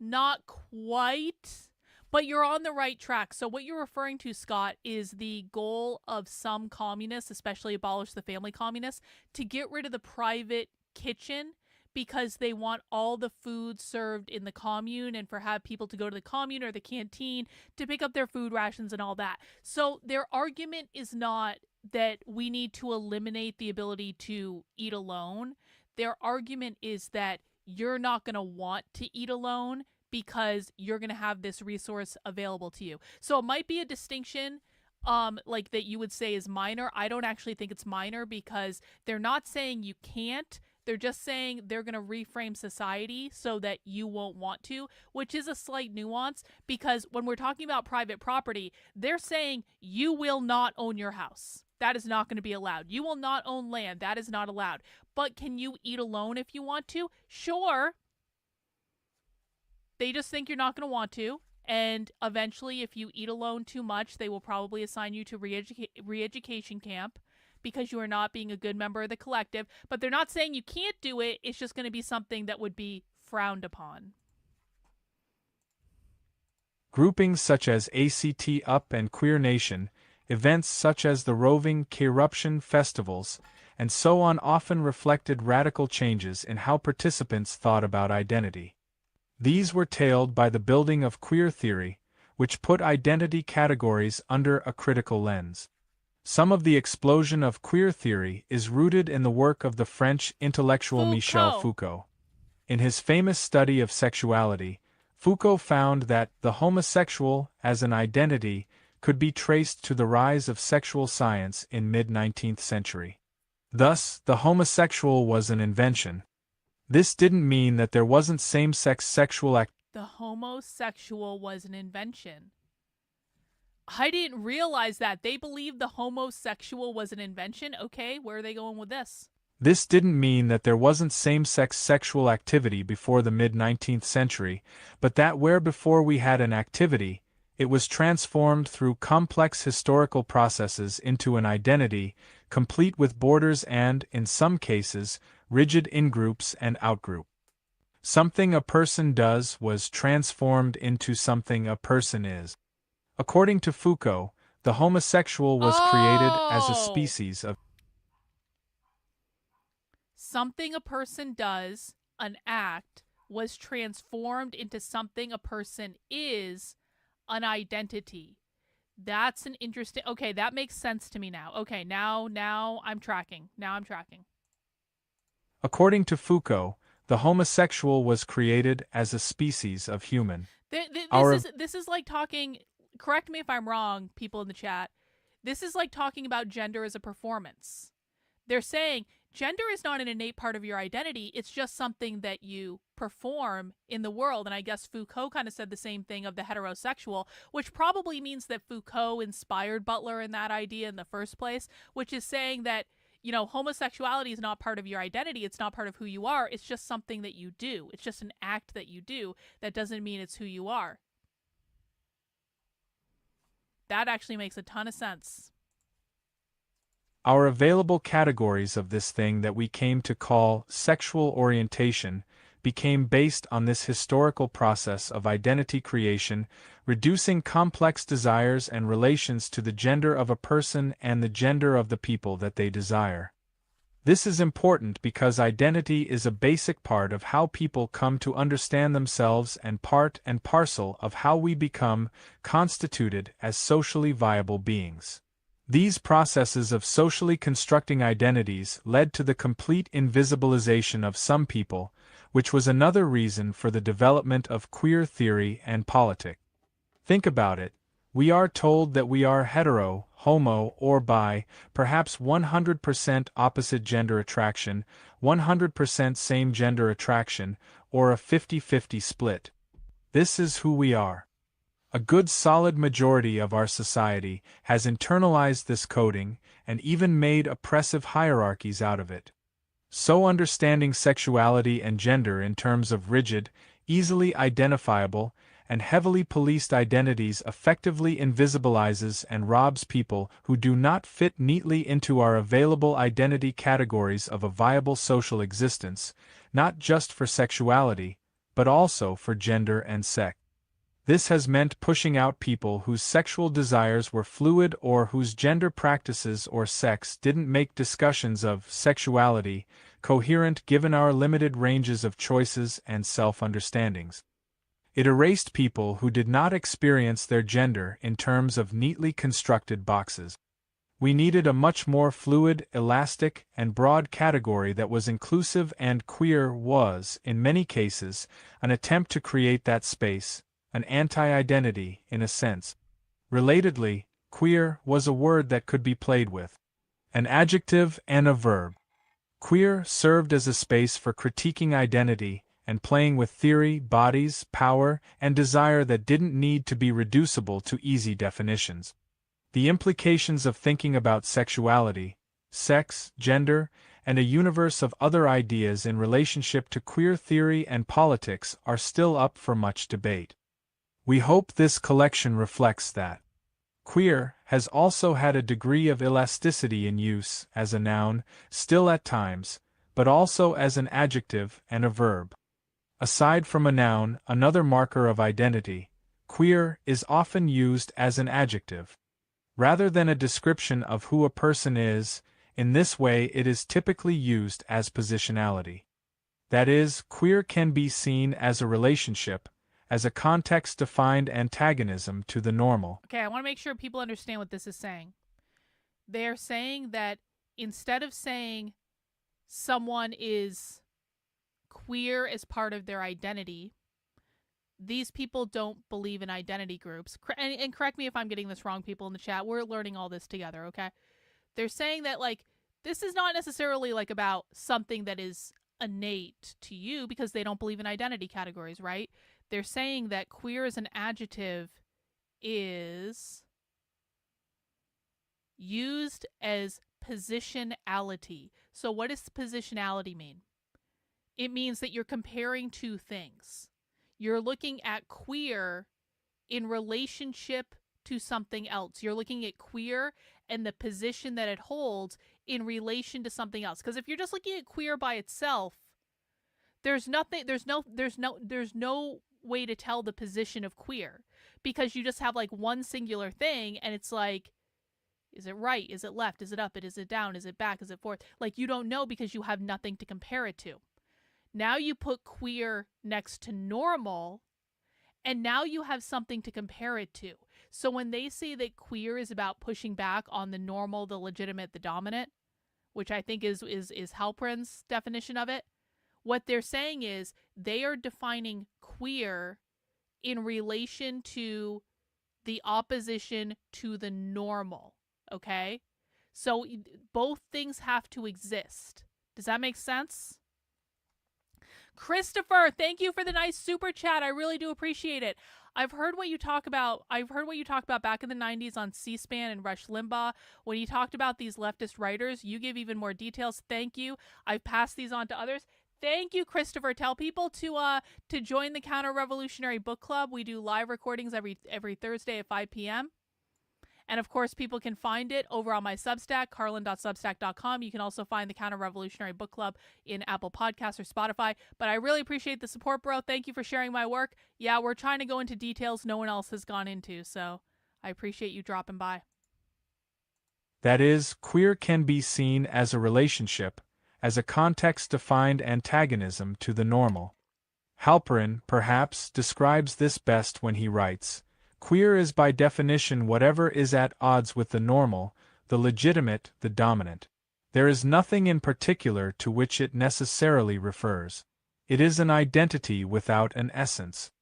not quite, but you're on the right track. So what you're referring to, Scott, is the goal of some communists, especially abolish the family communists, to get rid of the private kitchen because they want all the food served in the commune and for have people to go to the commune or the canteen to pick up their food rations and all that. So their argument is not that we need to eliminate the ability to eat alone. Their argument is that you're not going to want to eat alone because you're going to have this resource available to you. So it might be a distinction like that you would say is minor. I don't actually think it's minor because they're not saying you can't. They're just saying they're going to reframe society so that you won't want to, which is a slight nuance because when we're talking about private property, they're saying you will not own your house. That is not going to be allowed. You will not own land. That is not allowed. But can you eat alone if you want to? Sure. They just think you're not going to want to. And eventually, if you eat alone too much, they will probably assign you to re-education camp because you are not being a good member of the collective. But they're not saying you can't do it. It's just going to be something that would be frowned upon. Groupings such as ACT UP and Queer Nation, events such as the roving K-Eruption festivals, and so on often reflected radical changes in how participants thought about identity. These were tailed by the building of queer theory, which put identity categories under a critical lens. Some of the explosion of queer theory is rooted in the work of the French intellectual Michel Foucault. In his famous study of sexuality, Foucault found that the homosexual as an identity could be traced to the rise of sexual science in mid-19th century. Thus, the homosexual was an invention. This didn't mean that there wasn't same-sex sexual activity. The homosexual was an invention. I didn't realize that. They believed the homosexual was an invention? Okay, where are they going with this? This didn't mean that there wasn't same-sex sexual activity before the mid-19th century, but that where before we had an activity, it was transformed through complex historical processes into an identity, complete with borders and, in some cases, rigid in-groups and out-group. Something a person does was transformed into something a person is. According to Foucault, the homosexual was created as a species of something a person does, an act, was transformed into something a person is, an identity. That's an interesting... Okay, that makes sense to me now. Okay, now I'm tracking. According to Foucault, the homosexual was created as a species of human. This is like talking... Correct me if I'm wrong, people in the chat. This is like talking about gender as a performance. They're saying gender is not an innate part of your identity. It's just something that you perform in the world. And I guess Foucault kind of said the same thing of the heterosexual, which probably means that Foucault inspired Butler in that idea in the first place, which is saying that, you know, homosexuality is not part of your identity. It's not part of who you are. It's just something that you do. It's just an act that you do. That doesn't mean it's who you are. That actually makes a ton of sense. Our available categories of this thing that we came to call sexual orientation became based on this historical process of identity creation, reducing complex desires and relations to the gender of a person and the gender of the people that they desire. This is important because identity is a basic part of how people come to understand themselves and part and parcel of how we become constituted as socially viable beings. These processes of socially constructing identities led to the complete invisibilization of some people, which was another reason for the development of queer theory and politics. Think about it. We are told that we are hetero, homo, or bi, perhaps 100% opposite gender attraction, 100% same gender attraction, or a 50-50 split. This is who we are. A good solid majority of our society has internalized this coding and even made oppressive hierarchies out of it. So understanding sexuality and gender in terms of rigid, easily identifiable, and heavily policed identities effectively invisibilizes and robs people who do not fit neatly into our available identity categories of a viable social existence, not just for sexuality, but also for gender and sex. This has meant pushing out people whose sexual desires were fluid or whose gender practices or sex didn't make discussions of sexuality coherent given our limited ranges of choices and self-understandings. It erased people who did not experience their gender in terms of neatly constructed boxes. We needed a much more fluid, elastic, and broad category that was inclusive, and queer was, in many cases, an attempt to create that space, an anti-identity, in a sense. Relatedly, queer was a word that could be played with. An adjective and a verb. Queer served as a space for critiquing identity and playing with theory, bodies, power, and desire that didn't need to be reducible to easy definitions. The implications of thinking about sexuality, sex, gender, and a universe of other ideas in relationship to queer theory and politics are still up for much debate. We hope this collection reflects that. Queer has also had a degree of elasticity in use as a noun, still at times, but also as an adjective and a verb. Aside from a noun, another marker of identity, queer is often used as an adjective. Rather than a description of who a person is, in this way it is typically used as positionality. That is, queer can be seen as a relationship, as a context-defined antagonism to the normal. Okay, I want to make sure people understand what this is saying. They're saying that instead of saying someone is queer as part of their identity, these people don't believe in identity groups. And correct me if I'm getting this wrong, people in the chat. We're learning all this together, okay? They're saying that, like, this is not necessarily, like, about something that is innate to you because they don't believe in identity categories, right? They're saying that queer as an adjective is used as positionality. So what does positionality mean? It means that you're comparing two things. You're looking at queer in relationship to something else. You're looking at queer and the position that it holds in relation to something else. Because if you're just looking at queer by itself, there's no way to tell the position of queer, because you just have like one singular thing, and it's like, is it right? Is it left? Is it up? Is it down? Is it back? Is it forth? Like, you don't know because you have nothing to compare it to. Now you put queer next to normal, and now you have something to compare it to. So when they say that queer is about pushing back on the normal, the legitimate, the dominant, which I think is Halperin's definition of it, what they're saying is they are defining queer in relation to the opposition to the normal, okay? So both things have to exist. Does that make sense? Christopher, thank you for the nice super chat. I really do appreciate it. I've heard what you talk about back in the 90s on C-SPAN and Rush Limbaugh. When you talked about these leftist writers, you give even more details. Thank you. I've passed these on to others. Thank you, Christopher. Tell people to join the Counter-Revolutionary Book Club. We do live recordings every Thursday at 5 p.m. And of course, people can find it over on my Substack, carlin.substack.com. You can also find the Counter-Revolutionary Book Club in Apple Podcasts or Spotify. But I really appreciate the support, bro. Thank you for sharing my work. Yeah, we're trying to go into details no one else has gone into, so I appreciate you dropping by. That is, queer can be seen as a relationship, as a context-defined antagonism to the normal. Halperin, perhaps, describes this best when he writes, "Queer is by definition whatever is at odds with the normal, the legitimate, the dominant. There is nothing in particular to which it necessarily refers. It is an identity without an essence."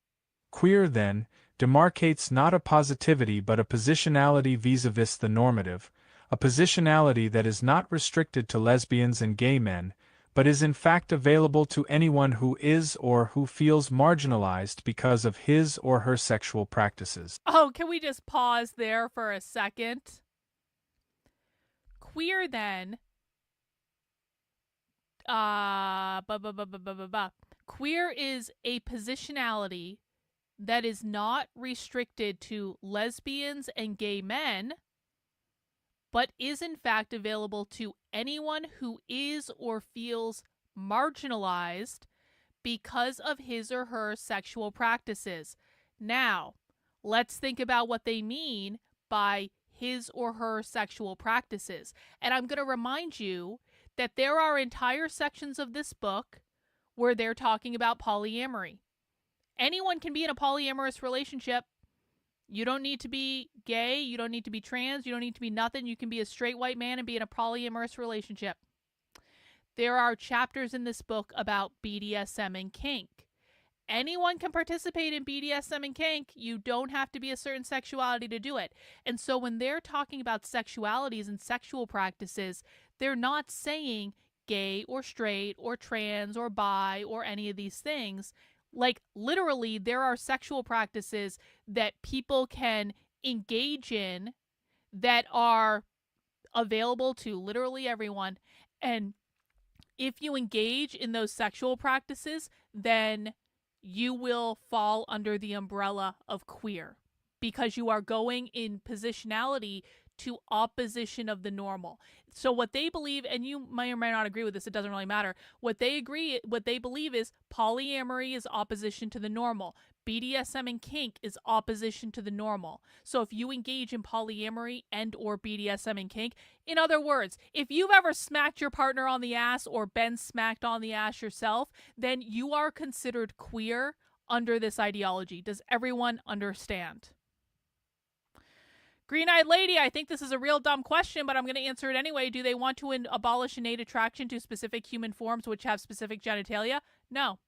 Queer, then, demarcates not a positivity but a positionality vis-a-vis the normative, a positionality that is not restricted to lesbians and gay men, but is in fact available to anyone who is or who feels marginalized because of his or her sexual practices. Oh, can we just pause there for a second? Queer, then, queer is a positionality that is not restricted to lesbians and gay men, but is in fact available to anyone who is or feels marginalized because of his or her sexual practices. Now, let's think about what they mean by his or her sexual practices. And I'm going to remind you that there are entire sections of this book where they're talking about polyamory. Anyone can be in a polyamorous relationship. You don't need to be gay. You don't need to be trans. You don't need to be nothing. You can be a straight white man and be in a polyamorous relationship. There are chapters in this book about BDSM and kink. Anyone can participate in BDSM and kink. You don't have to be a certain sexuality to do it. And so when they're talking about sexualities and sexual practices, they're not saying gay or straight or trans or bi or any of these things. Like, literally, there are sexual practices that people can engage in that are available to literally everyone. And if you engage in those sexual practices, then you will fall under the umbrella of queer, because you are going in positionality to opposition of the normal. So what they believe, and you may or may not agree with this, it doesn't really matter. What they believe is polyamory is opposition to the normal. BDSM and kink is opposition to the normal. So if you engage in polyamory and or BDSM and kink, in other words, if you've ever smacked your partner on the ass or been smacked on the ass yourself, then you are considered queer under this ideology. Does everyone understand? Green-eyed lady, I think this is a real dumb question, but I'm going to answer it anyway. Do they want to abolish innate attraction to specific human forms which have specific genitalia? No.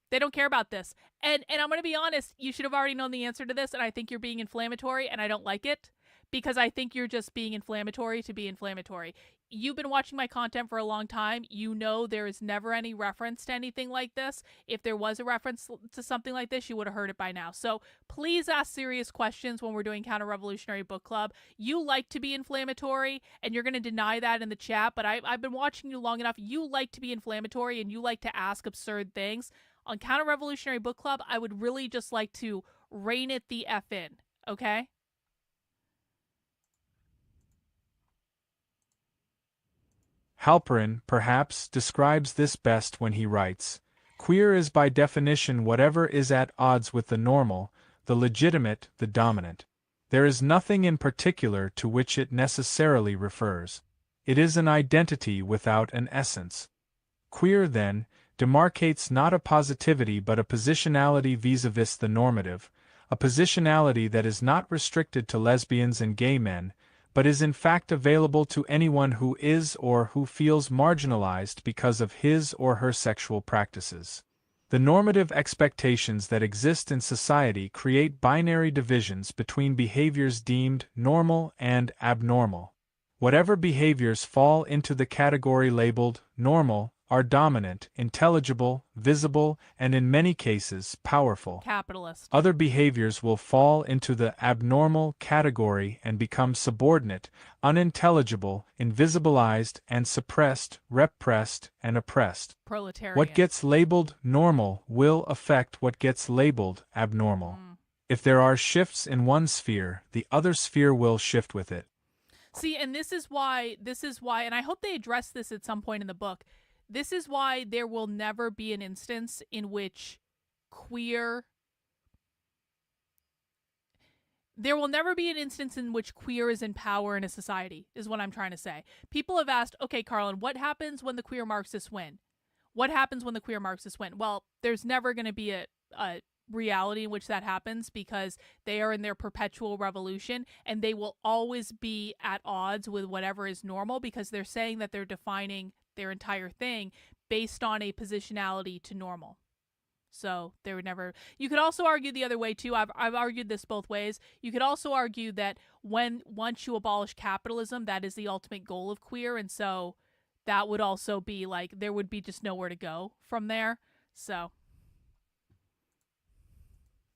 They don't care about this. And I'm going to be honest, you should have already known the answer to this, and I think you're being inflammatory, and I don't like it, because I think you're just being inflammatory to be inflammatory. You've been watching my content for a long time. You know there is never any reference to anything like this. If there was a reference to something like this, you would have heard it by now. So please ask serious questions when we're doing Counter-Revolutionary Book Club. You like to be inflammatory, and you're going to deny that in the chat, but I've been watching you long enough. You like to be inflammatory, and you like to ask absurd things. On Counter-Revolutionary Book Club, I would really just like to rein it the F in, okay? Halperin, perhaps, describes this best when he writes, "Queer is by definition whatever is at odds with the normal, the legitimate, the dominant. There is nothing in particular to which it necessarily refers. It is an identity without an essence." Queer, then, demarcates not a positivity but a positionality vis-a-vis the normative, a positionality that is not restricted to lesbians and gay men, but is in fact available to anyone who is or who feels marginalized because of his or her sexual practices. The normative expectations that exist in society create binary divisions between behaviors deemed normal and abnormal. Whatever behaviors fall into the category labeled normal are dominant, intelligible, visible, and in many cases, powerful. Capitalist. Other behaviors will fall into the abnormal category and become subordinate, unintelligible, invisibilized, and suppressed, repressed, and oppressed. Proletarian. What gets labeled normal will affect what gets labeled abnormal. If there are shifts in one sphere, the other sphere will shift with it. See, and this is why, and I hope they address this at some point in the book, this is why there will never be an instance in which queer is in power in a society, is what I'm trying to say. People have asked, okay, Carlin, what happens when the queer Marxists win? What happens when the queer Marxists win? Well, there's never going to be a reality in which that happens, because they are in their perpetual revolution, and they will always be at odds with whatever is normal, because they're saying that they're defining their entire thing based on a positionality to normal. So they would never. You could also argue the other way too. I've argued this both ways. You could also argue that once you abolish capitalism, that is the ultimate goal of queer, and so that would also be like there would be just nowhere to go from there. So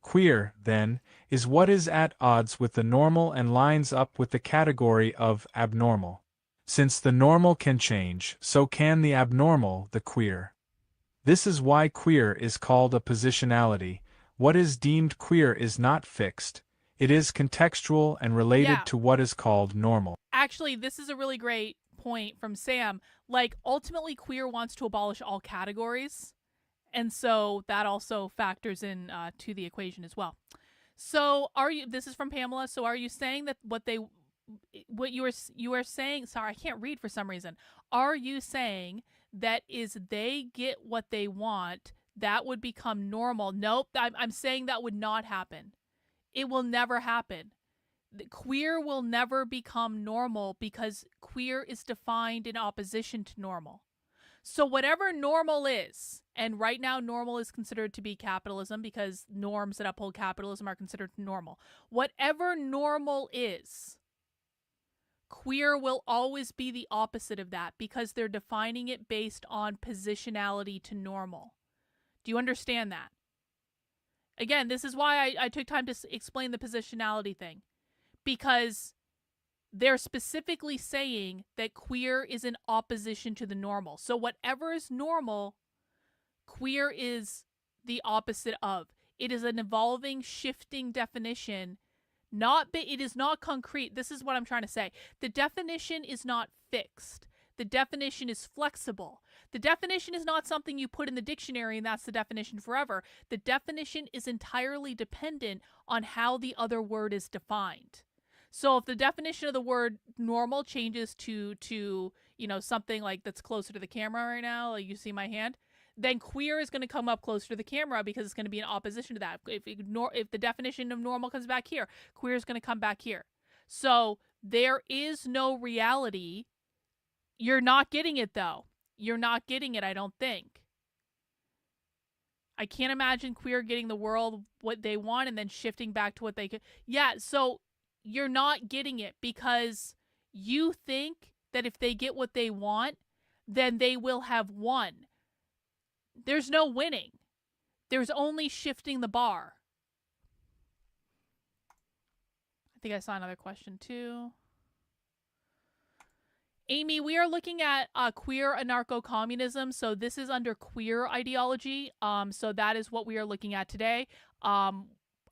Queer, then, is what is at odds with the normal and lines up with the category of abnormal. Since the normal can change, so can the abnormal, the queer. This is why queer is called a positionality. What is deemed queer is not fixed. It is contextual and related to what is called normal. Actually, this is a really great point from Sam. Like, ultimately, queer wants to abolish all categories. And so that also factors in to the equation as well. So this is from Pamela. So are you saying that what they what you are saying, sorry, I can't read for some reason. Are you saying that is they get what they want, that would become normal? Nope, I'm saying that would not happen. It will never happen. Queer will never become normal because queer is defined in opposition to normal. So whatever normal is, and right now normal is considered to be capitalism because norms that uphold capitalism are considered normal. Whatever normal is, queer will always be the opposite of that because they're defining it based on positionality to normal. Do you understand that? Again, this is why I took time to explain the positionality thing. Because they're specifically saying that queer is in opposition to the normal. So whatever is normal, queer is the opposite of. It is an evolving, shifting definition. It is not concrete. This is what I'm trying to say. The definition is not fixed. The definition is flexible. The definition is not something you put in the dictionary and that's the definition forever. The definition is entirely dependent on how the other word is defined. So if the definition of the word normal changes to something like that's closer to the camera right now, like you see my hand, then queer is going to come up closer to the camera because it's going to be in opposition to that. If the definition of normal comes back here, queer is going to come back here. So there is no reality. You're not getting it, though. You're not getting it, I don't think. I can't imagine queer getting the world what they want and then shifting back to what they could. Yeah, so you're not getting it because you think that if they get what they want, then they will have won. There's no winning. There's only shifting the bar. I think I saw another question too. Amy, we are looking at queer anarcho-communism, so this is under queer ideology. So that is what we are looking at today.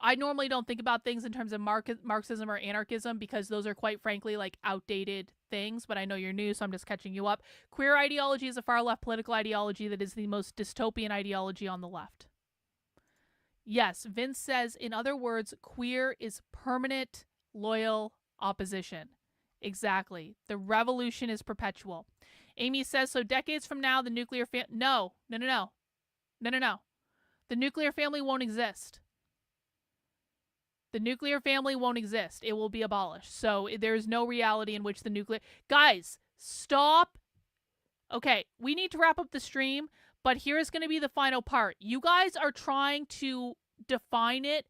I normally don't think about things in terms of Marxism or anarchism because those are quite frankly like outdated things, but I know you're new, so I'm just catching you up. Queer ideology is a far-left political ideology that is the most dystopian ideology on the left. Yes, Vince says, in other words, queer is permanent, loyal opposition. Exactly. The revolution is perpetual. Amy says, so decades from now, the nuclear family... No. The nuclear family won't exist. The nuclear family won't exist. It will be abolished. So there is no reality in which the nuclear... Guys, stop. Okay, we need to wrap up the stream, but here's going to be the final part. You guys are trying to define it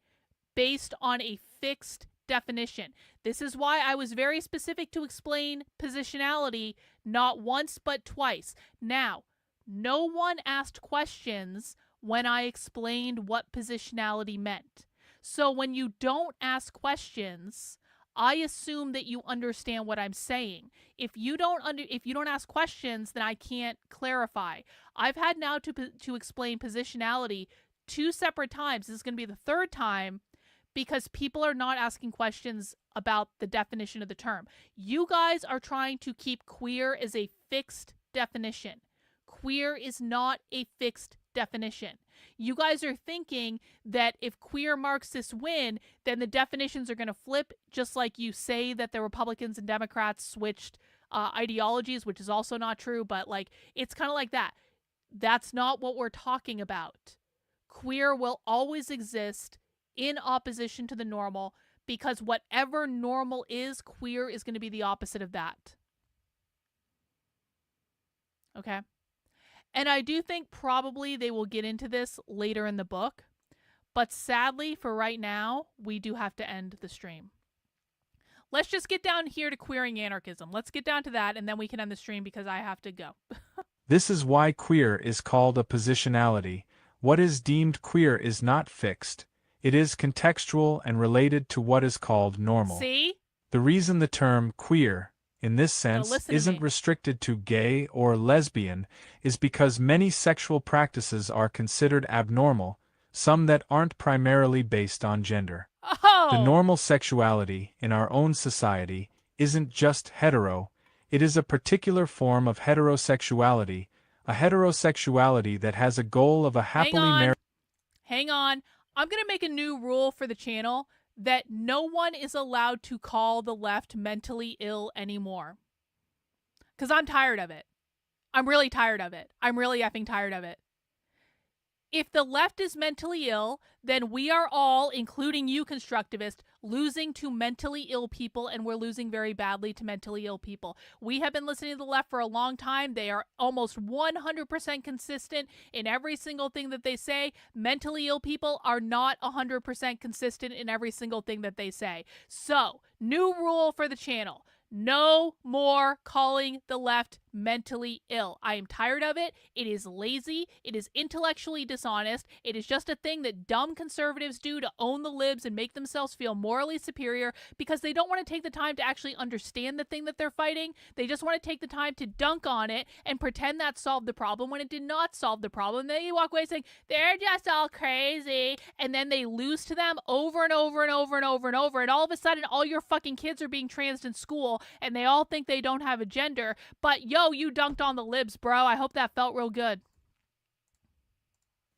based on a fixed definition. This is why I was very specific to explain positionality, not once but twice. Now, no one asked questions when I explained what positionality meant. So when you don't ask questions, I assume that you understand what I'm saying. If you don't ask questions, then I can't clarify. I've had now to explain positionality 2 separate times. This is going to be the 3rd time because people are not asking questions about the definition of the term. You guys are trying to keep queer as a fixed definition. Queer is not a fixed definition. You guys are thinking that if queer Marxists win, then the definitions are going to flip, just like you say that the Republicans and Democrats switched ideologies, which is also not true, but like it's kind of like that. That's not what we're talking about. Queer will always exist in opposition to the normal because whatever normal is, queer is going to be the opposite of that. Okay? And I do think probably they will get into this later in the book. But sadly, for right now, we do have to end the stream. Let's just get down here to queering anarchism. Let's get down to that, and then we can end the stream because I have to go. This is why queer is called a positionality. What is deemed queer is not fixed. It is contextual and related to what is called normal. See? The reason the term queer, in this sense, isn't restricted to gay or lesbian is because many sexual practices are considered abnormal, some that aren't primarily based on gender. Oh! The normal sexuality in our own society isn't just hetero, it is a particular form of heterosexuality, a heterosexuality that has a goal of a happily married... Hang on. I'm going to make a new rule for the channel that no one is allowed to call the left mentally ill anymore. Because I'm tired of it. I'm really tired of it. I'm really effing tired of it. If the left is mentally ill, then we are all, including you constructivists, losing to mentally ill people, and we're losing very badly to mentally ill people. We have been listening to the left for a long time. They are almost 100% consistent in every single thing that they say. Mentally ill people are not 100% consistent in every single thing that they say. So, new rule for the channel. No more calling the left mentally ill. I am tired of it. It is lazy. It is intellectually dishonest. It is just a thing that dumb conservatives do to own the libs and make themselves feel morally superior because they don't want to take the time to actually understand the thing that they're fighting. They just want to take the time to dunk on it and pretend that solved the problem when it did not solve the problem. Then you walk away saying, they're just all crazy. And then they lose to them over and over and over and over and over. And all of a sudden, all your fucking kids are being transed in school and they all think they don't have a gender. But yo, you dunked on the libs, bro. I hope that felt real good.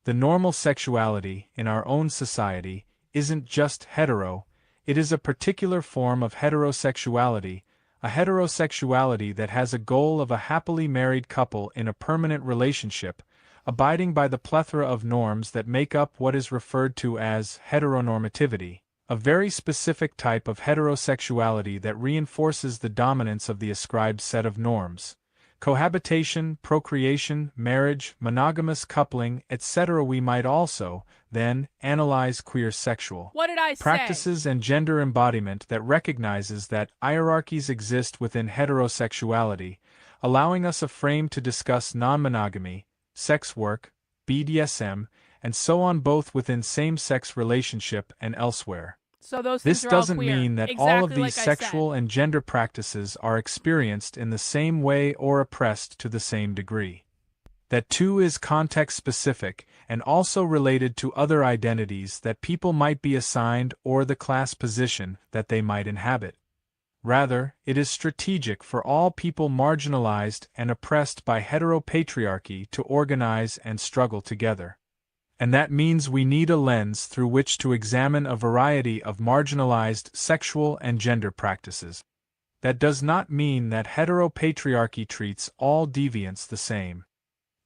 The normal sexuality in our own society isn't just hetero, it is a particular form of heterosexuality, a heterosexuality that has a goal of a happily married couple in a permanent relationship, abiding by the plethora of norms that make up what is referred to as heteronormativity, a very specific type of heterosexuality that reinforces the dominance of the ascribed set of norms. Cohabitation, procreation, marriage, monogamous coupling, etc. We might also, then, analyze queer sexual What did I say? practices and gender embodiment that recognizes that hierarchies exist within heterosexuality, allowing us a frame to discuss non-monogamy, sex work, BDSM, and so on both within same-sex relationship and elsewhere. So those things This are all doesn't queer. mean that Exactly all of these like I sexual and gender practices are experienced in the same way or oppressed to the same degree. That too is context-specific and also related to other identities that people might be assigned or the class position that they might inhabit. Rather, it is strategic for all people marginalized and oppressed by heteropatriarchy to organize and struggle together. And that means we need a lens through which to examine a variety of marginalized sexual and gender practices. That does not mean that heteropatriarchy treats all deviants the same.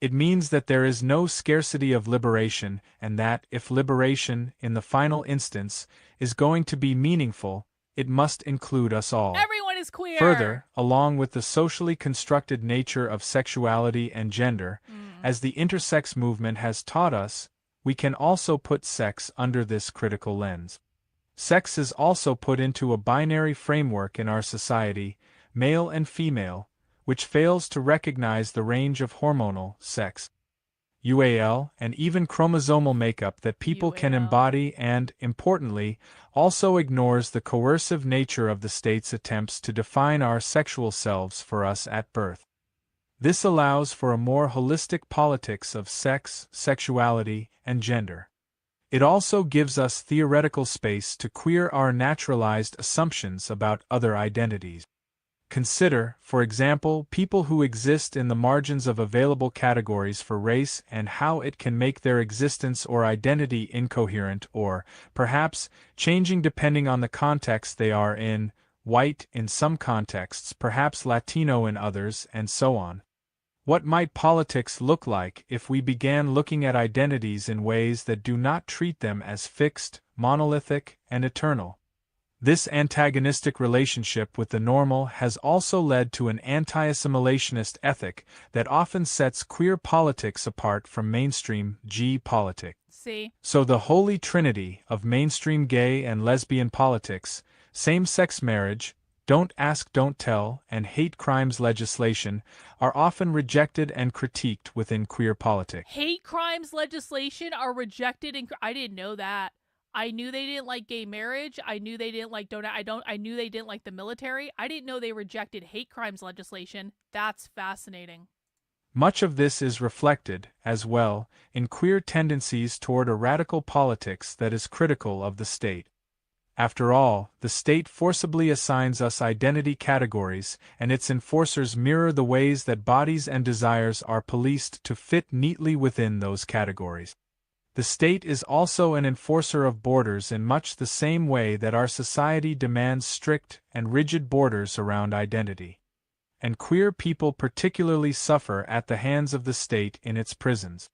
It means that there is no scarcity of liberation and that, if liberation, in the final instance, is going to be meaningful, it must include us all. Everyone is queer. Further, along with the socially constructed nature of sexuality and gender, as the intersex movement has taught us, we can also put sex under this critical lens. Sex is also put into a binary framework in our society, male and female, which fails to recognize the range of hormonal, sex, UAL, and even chromosomal makeup that people can UAL. embody and, importantly, also ignores the coercive nature of the state's attempts to define our sexual selves for us at birth. This allows for a more holistic politics of sex, sexuality, and gender. It also gives us theoretical space to queer our naturalized assumptions about other identities. Consider, for example, people who exist in the margins of available categories for race and how it can make their existence or identity incoherent or, perhaps, changing depending on the context they are in, white in some contexts, perhaps Latino in others, and so on. What might politics look like if we began looking at identities in ways that do not treat them as fixed, monolithic, and eternal? This antagonistic relationship with the normal has also led to an anti-assimilationist ethic that often sets queer politics apart from mainstream G politics. See? So the holy trinity of mainstream gay and lesbian politics, same-sex marriage, don't ask, don't tell, and hate crimes legislation are often rejected and critiqued within queer politics. Hate crimes legislation are rejected in I didn't know that. I knew they didn't like gay marriage. I knew they didn't like I knew they didn't like the military. I didn't know they rejected hate crimes legislation. That's fascinating. Much of this is reflected, as well, in queer tendencies toward a radical politics that is critical of the state. After all, the state forcibly assigns us identity categories, and its enforcers mirror the ways that bodies and desires are policed to fit neatly within those categories. The state is also an enforcer of borders in much the same way that our society demands strict and rigid borders around identity. And queer people particularly suffer at the hands of the state in its prisons.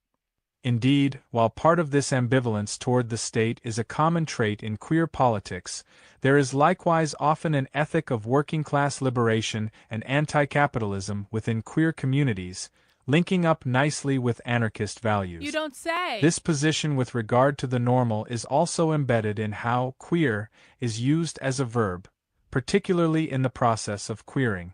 Indeed, while part of this ambivalence toward the state is a common trait in queer politics, there is likewise often an ethic of working-class liberation and anti-capitalism within queer communities, linking up nicely with anarchist values. You don't say! This position with regard to the normal is also embedded in how queer is used as a verb, particularly in the process of queering.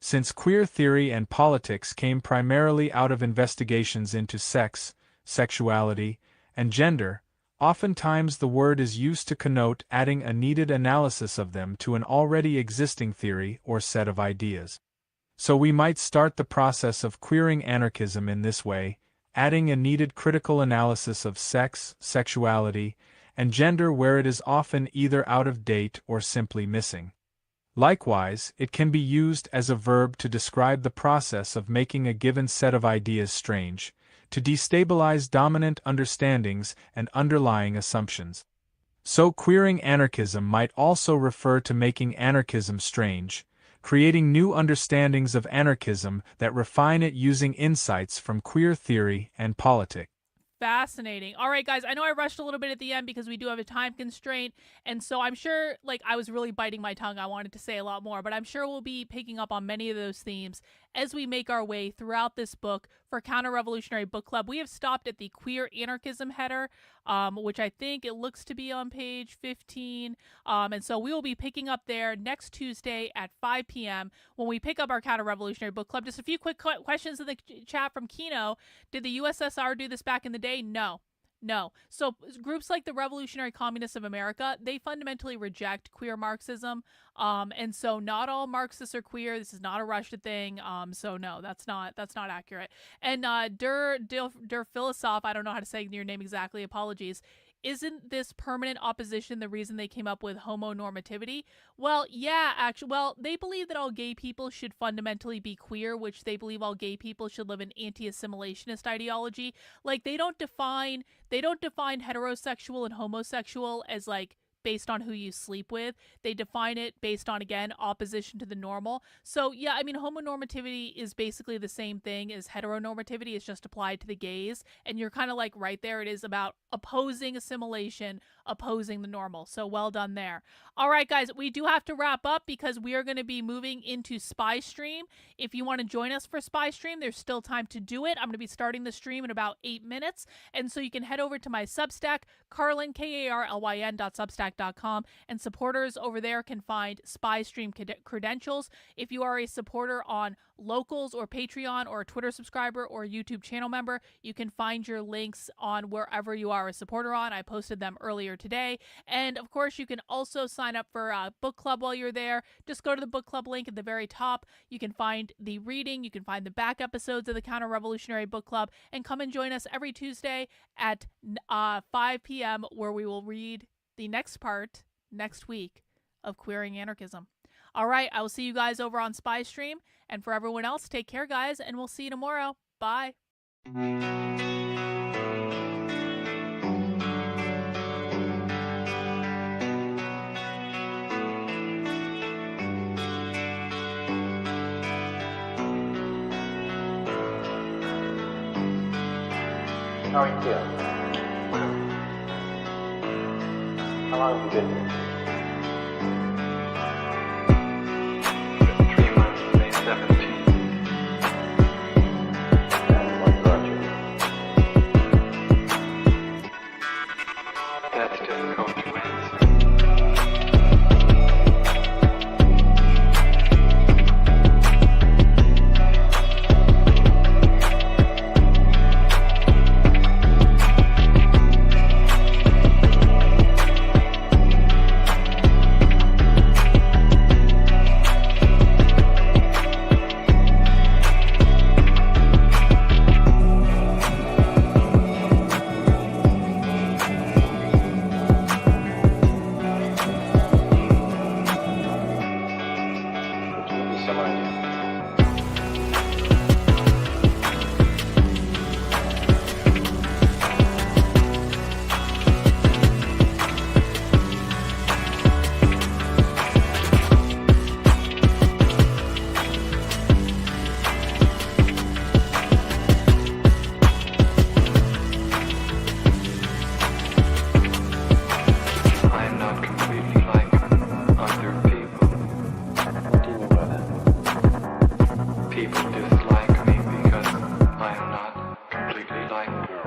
Since queer theory and politics came primarily out of investigations into sex, sexuality, and gender, oftentimes the word is used to connote adding a needed analysis of them to an already existing theory or set of ideas. So we might start the process of queering anarchism in this way, adding a needed critical analysis of sex, sexuality, and gender where it is often either out of date or simply missing. Likewise, it can be used as a verb to describe the process of making a given set of ideas strange, to destabilize dominant understandings and underlying assumptions. So queering anarchism might also refer to making anarchism strange, creating new understandings of anarchism that refine it using insights from queer theory and politics. Fascinating. All right, guys, I know I rushed a little bit at the end because we do have a time constraint, and so I'm sure, I was really biting my tongue. I wanted to say a lot more, but I'm sure we'll be picking up on many of those themes as we make our way throughout this book for Counter-Revolutionary Book Club. We have stopped at the queer anarchism header, which I think it looks to be on page 15, and so we will be picking up there next Tuesday at 5 p.m. when we pick up our Counter-Revolutionary Book Club. Just a few quick questions in the chat from Kino. Did the USSR do this back in the day? No. So groups like the Revolutionary Communists of America, they fundamentally reject queer Marxism. And so not all Marxists are queer. This is not a Russia thing. So no, that's not accurate. And Der Philosoph, I don't know how to say your name exactly. Apologies. Isn't this permanent opposition the reason they came up with homonormativity? Well, yeah, actually, they believe that all gay people should fundamentally be queer, which they believe all gay people should live an anti-assimilationist ideology. They don't define heterosexual and homosexual as based on who you sleep with. They define it based on, again, opposition to the normal. So yeah, I mean, homonormativity is basically the same thing as heteronormativity. It's just applied to the gays, and you're kind of right there. It is about opposing assimilation, opposing the normal. So well done there. All right, guys, we do have to wrap up because we are going to be moving into Spy Stream. If you want to join us for Spy Stream, there's still time to do it. I'm going to be starting the stream in about 8 minutes, and so you can head over to my Substack, Carlyn, KARLYN.substack.com, and supporters over there can find Spy Stream credentials. If you are a supporter on Locals or Patreon or a Twitter subscriber or a YouTube channel member, you can find your links on wherever you are a supporter on. I posted them earlier today. And of course, you can also sign up for a book club while you're there. Just go to the book club link at the very top. You can find the reading, you can find the back episodes of the Counter-Revolutionary Book Club, and come and join us every Tuesday at 5 p.m. where we will read the next part next week of Queering Anarchism. All right, I will see you guys over on Spy Stream. And for everyone else, take care, guys, and we'll see you tomorrow. Bye. How are you feeling? How long have you been here? 3 months, May 17th. And what brought you? That's difficult to answer. perfectly like her.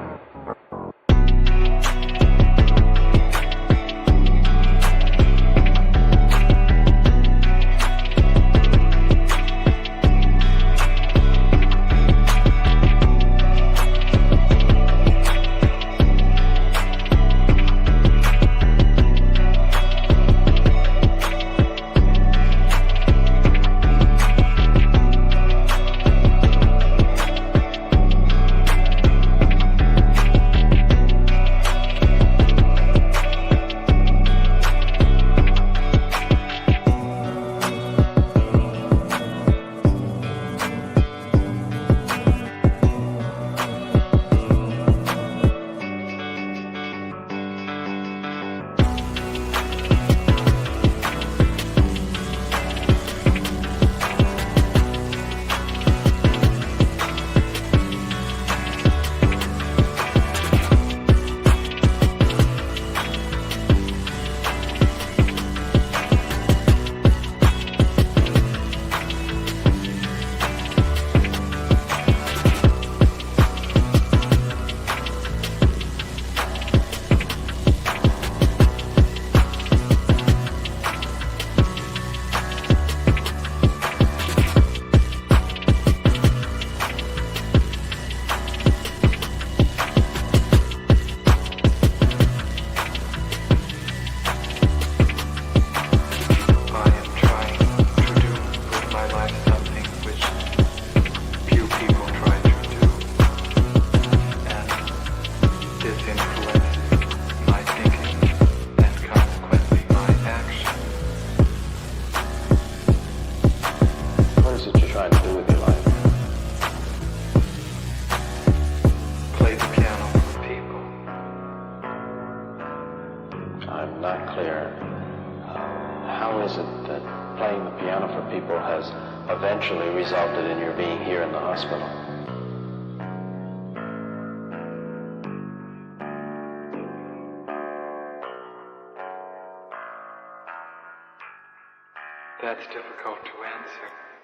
I'm not clear. How is it that playing the piano for people has eventually resulted in your being here in the hospital? That's difficult to answer.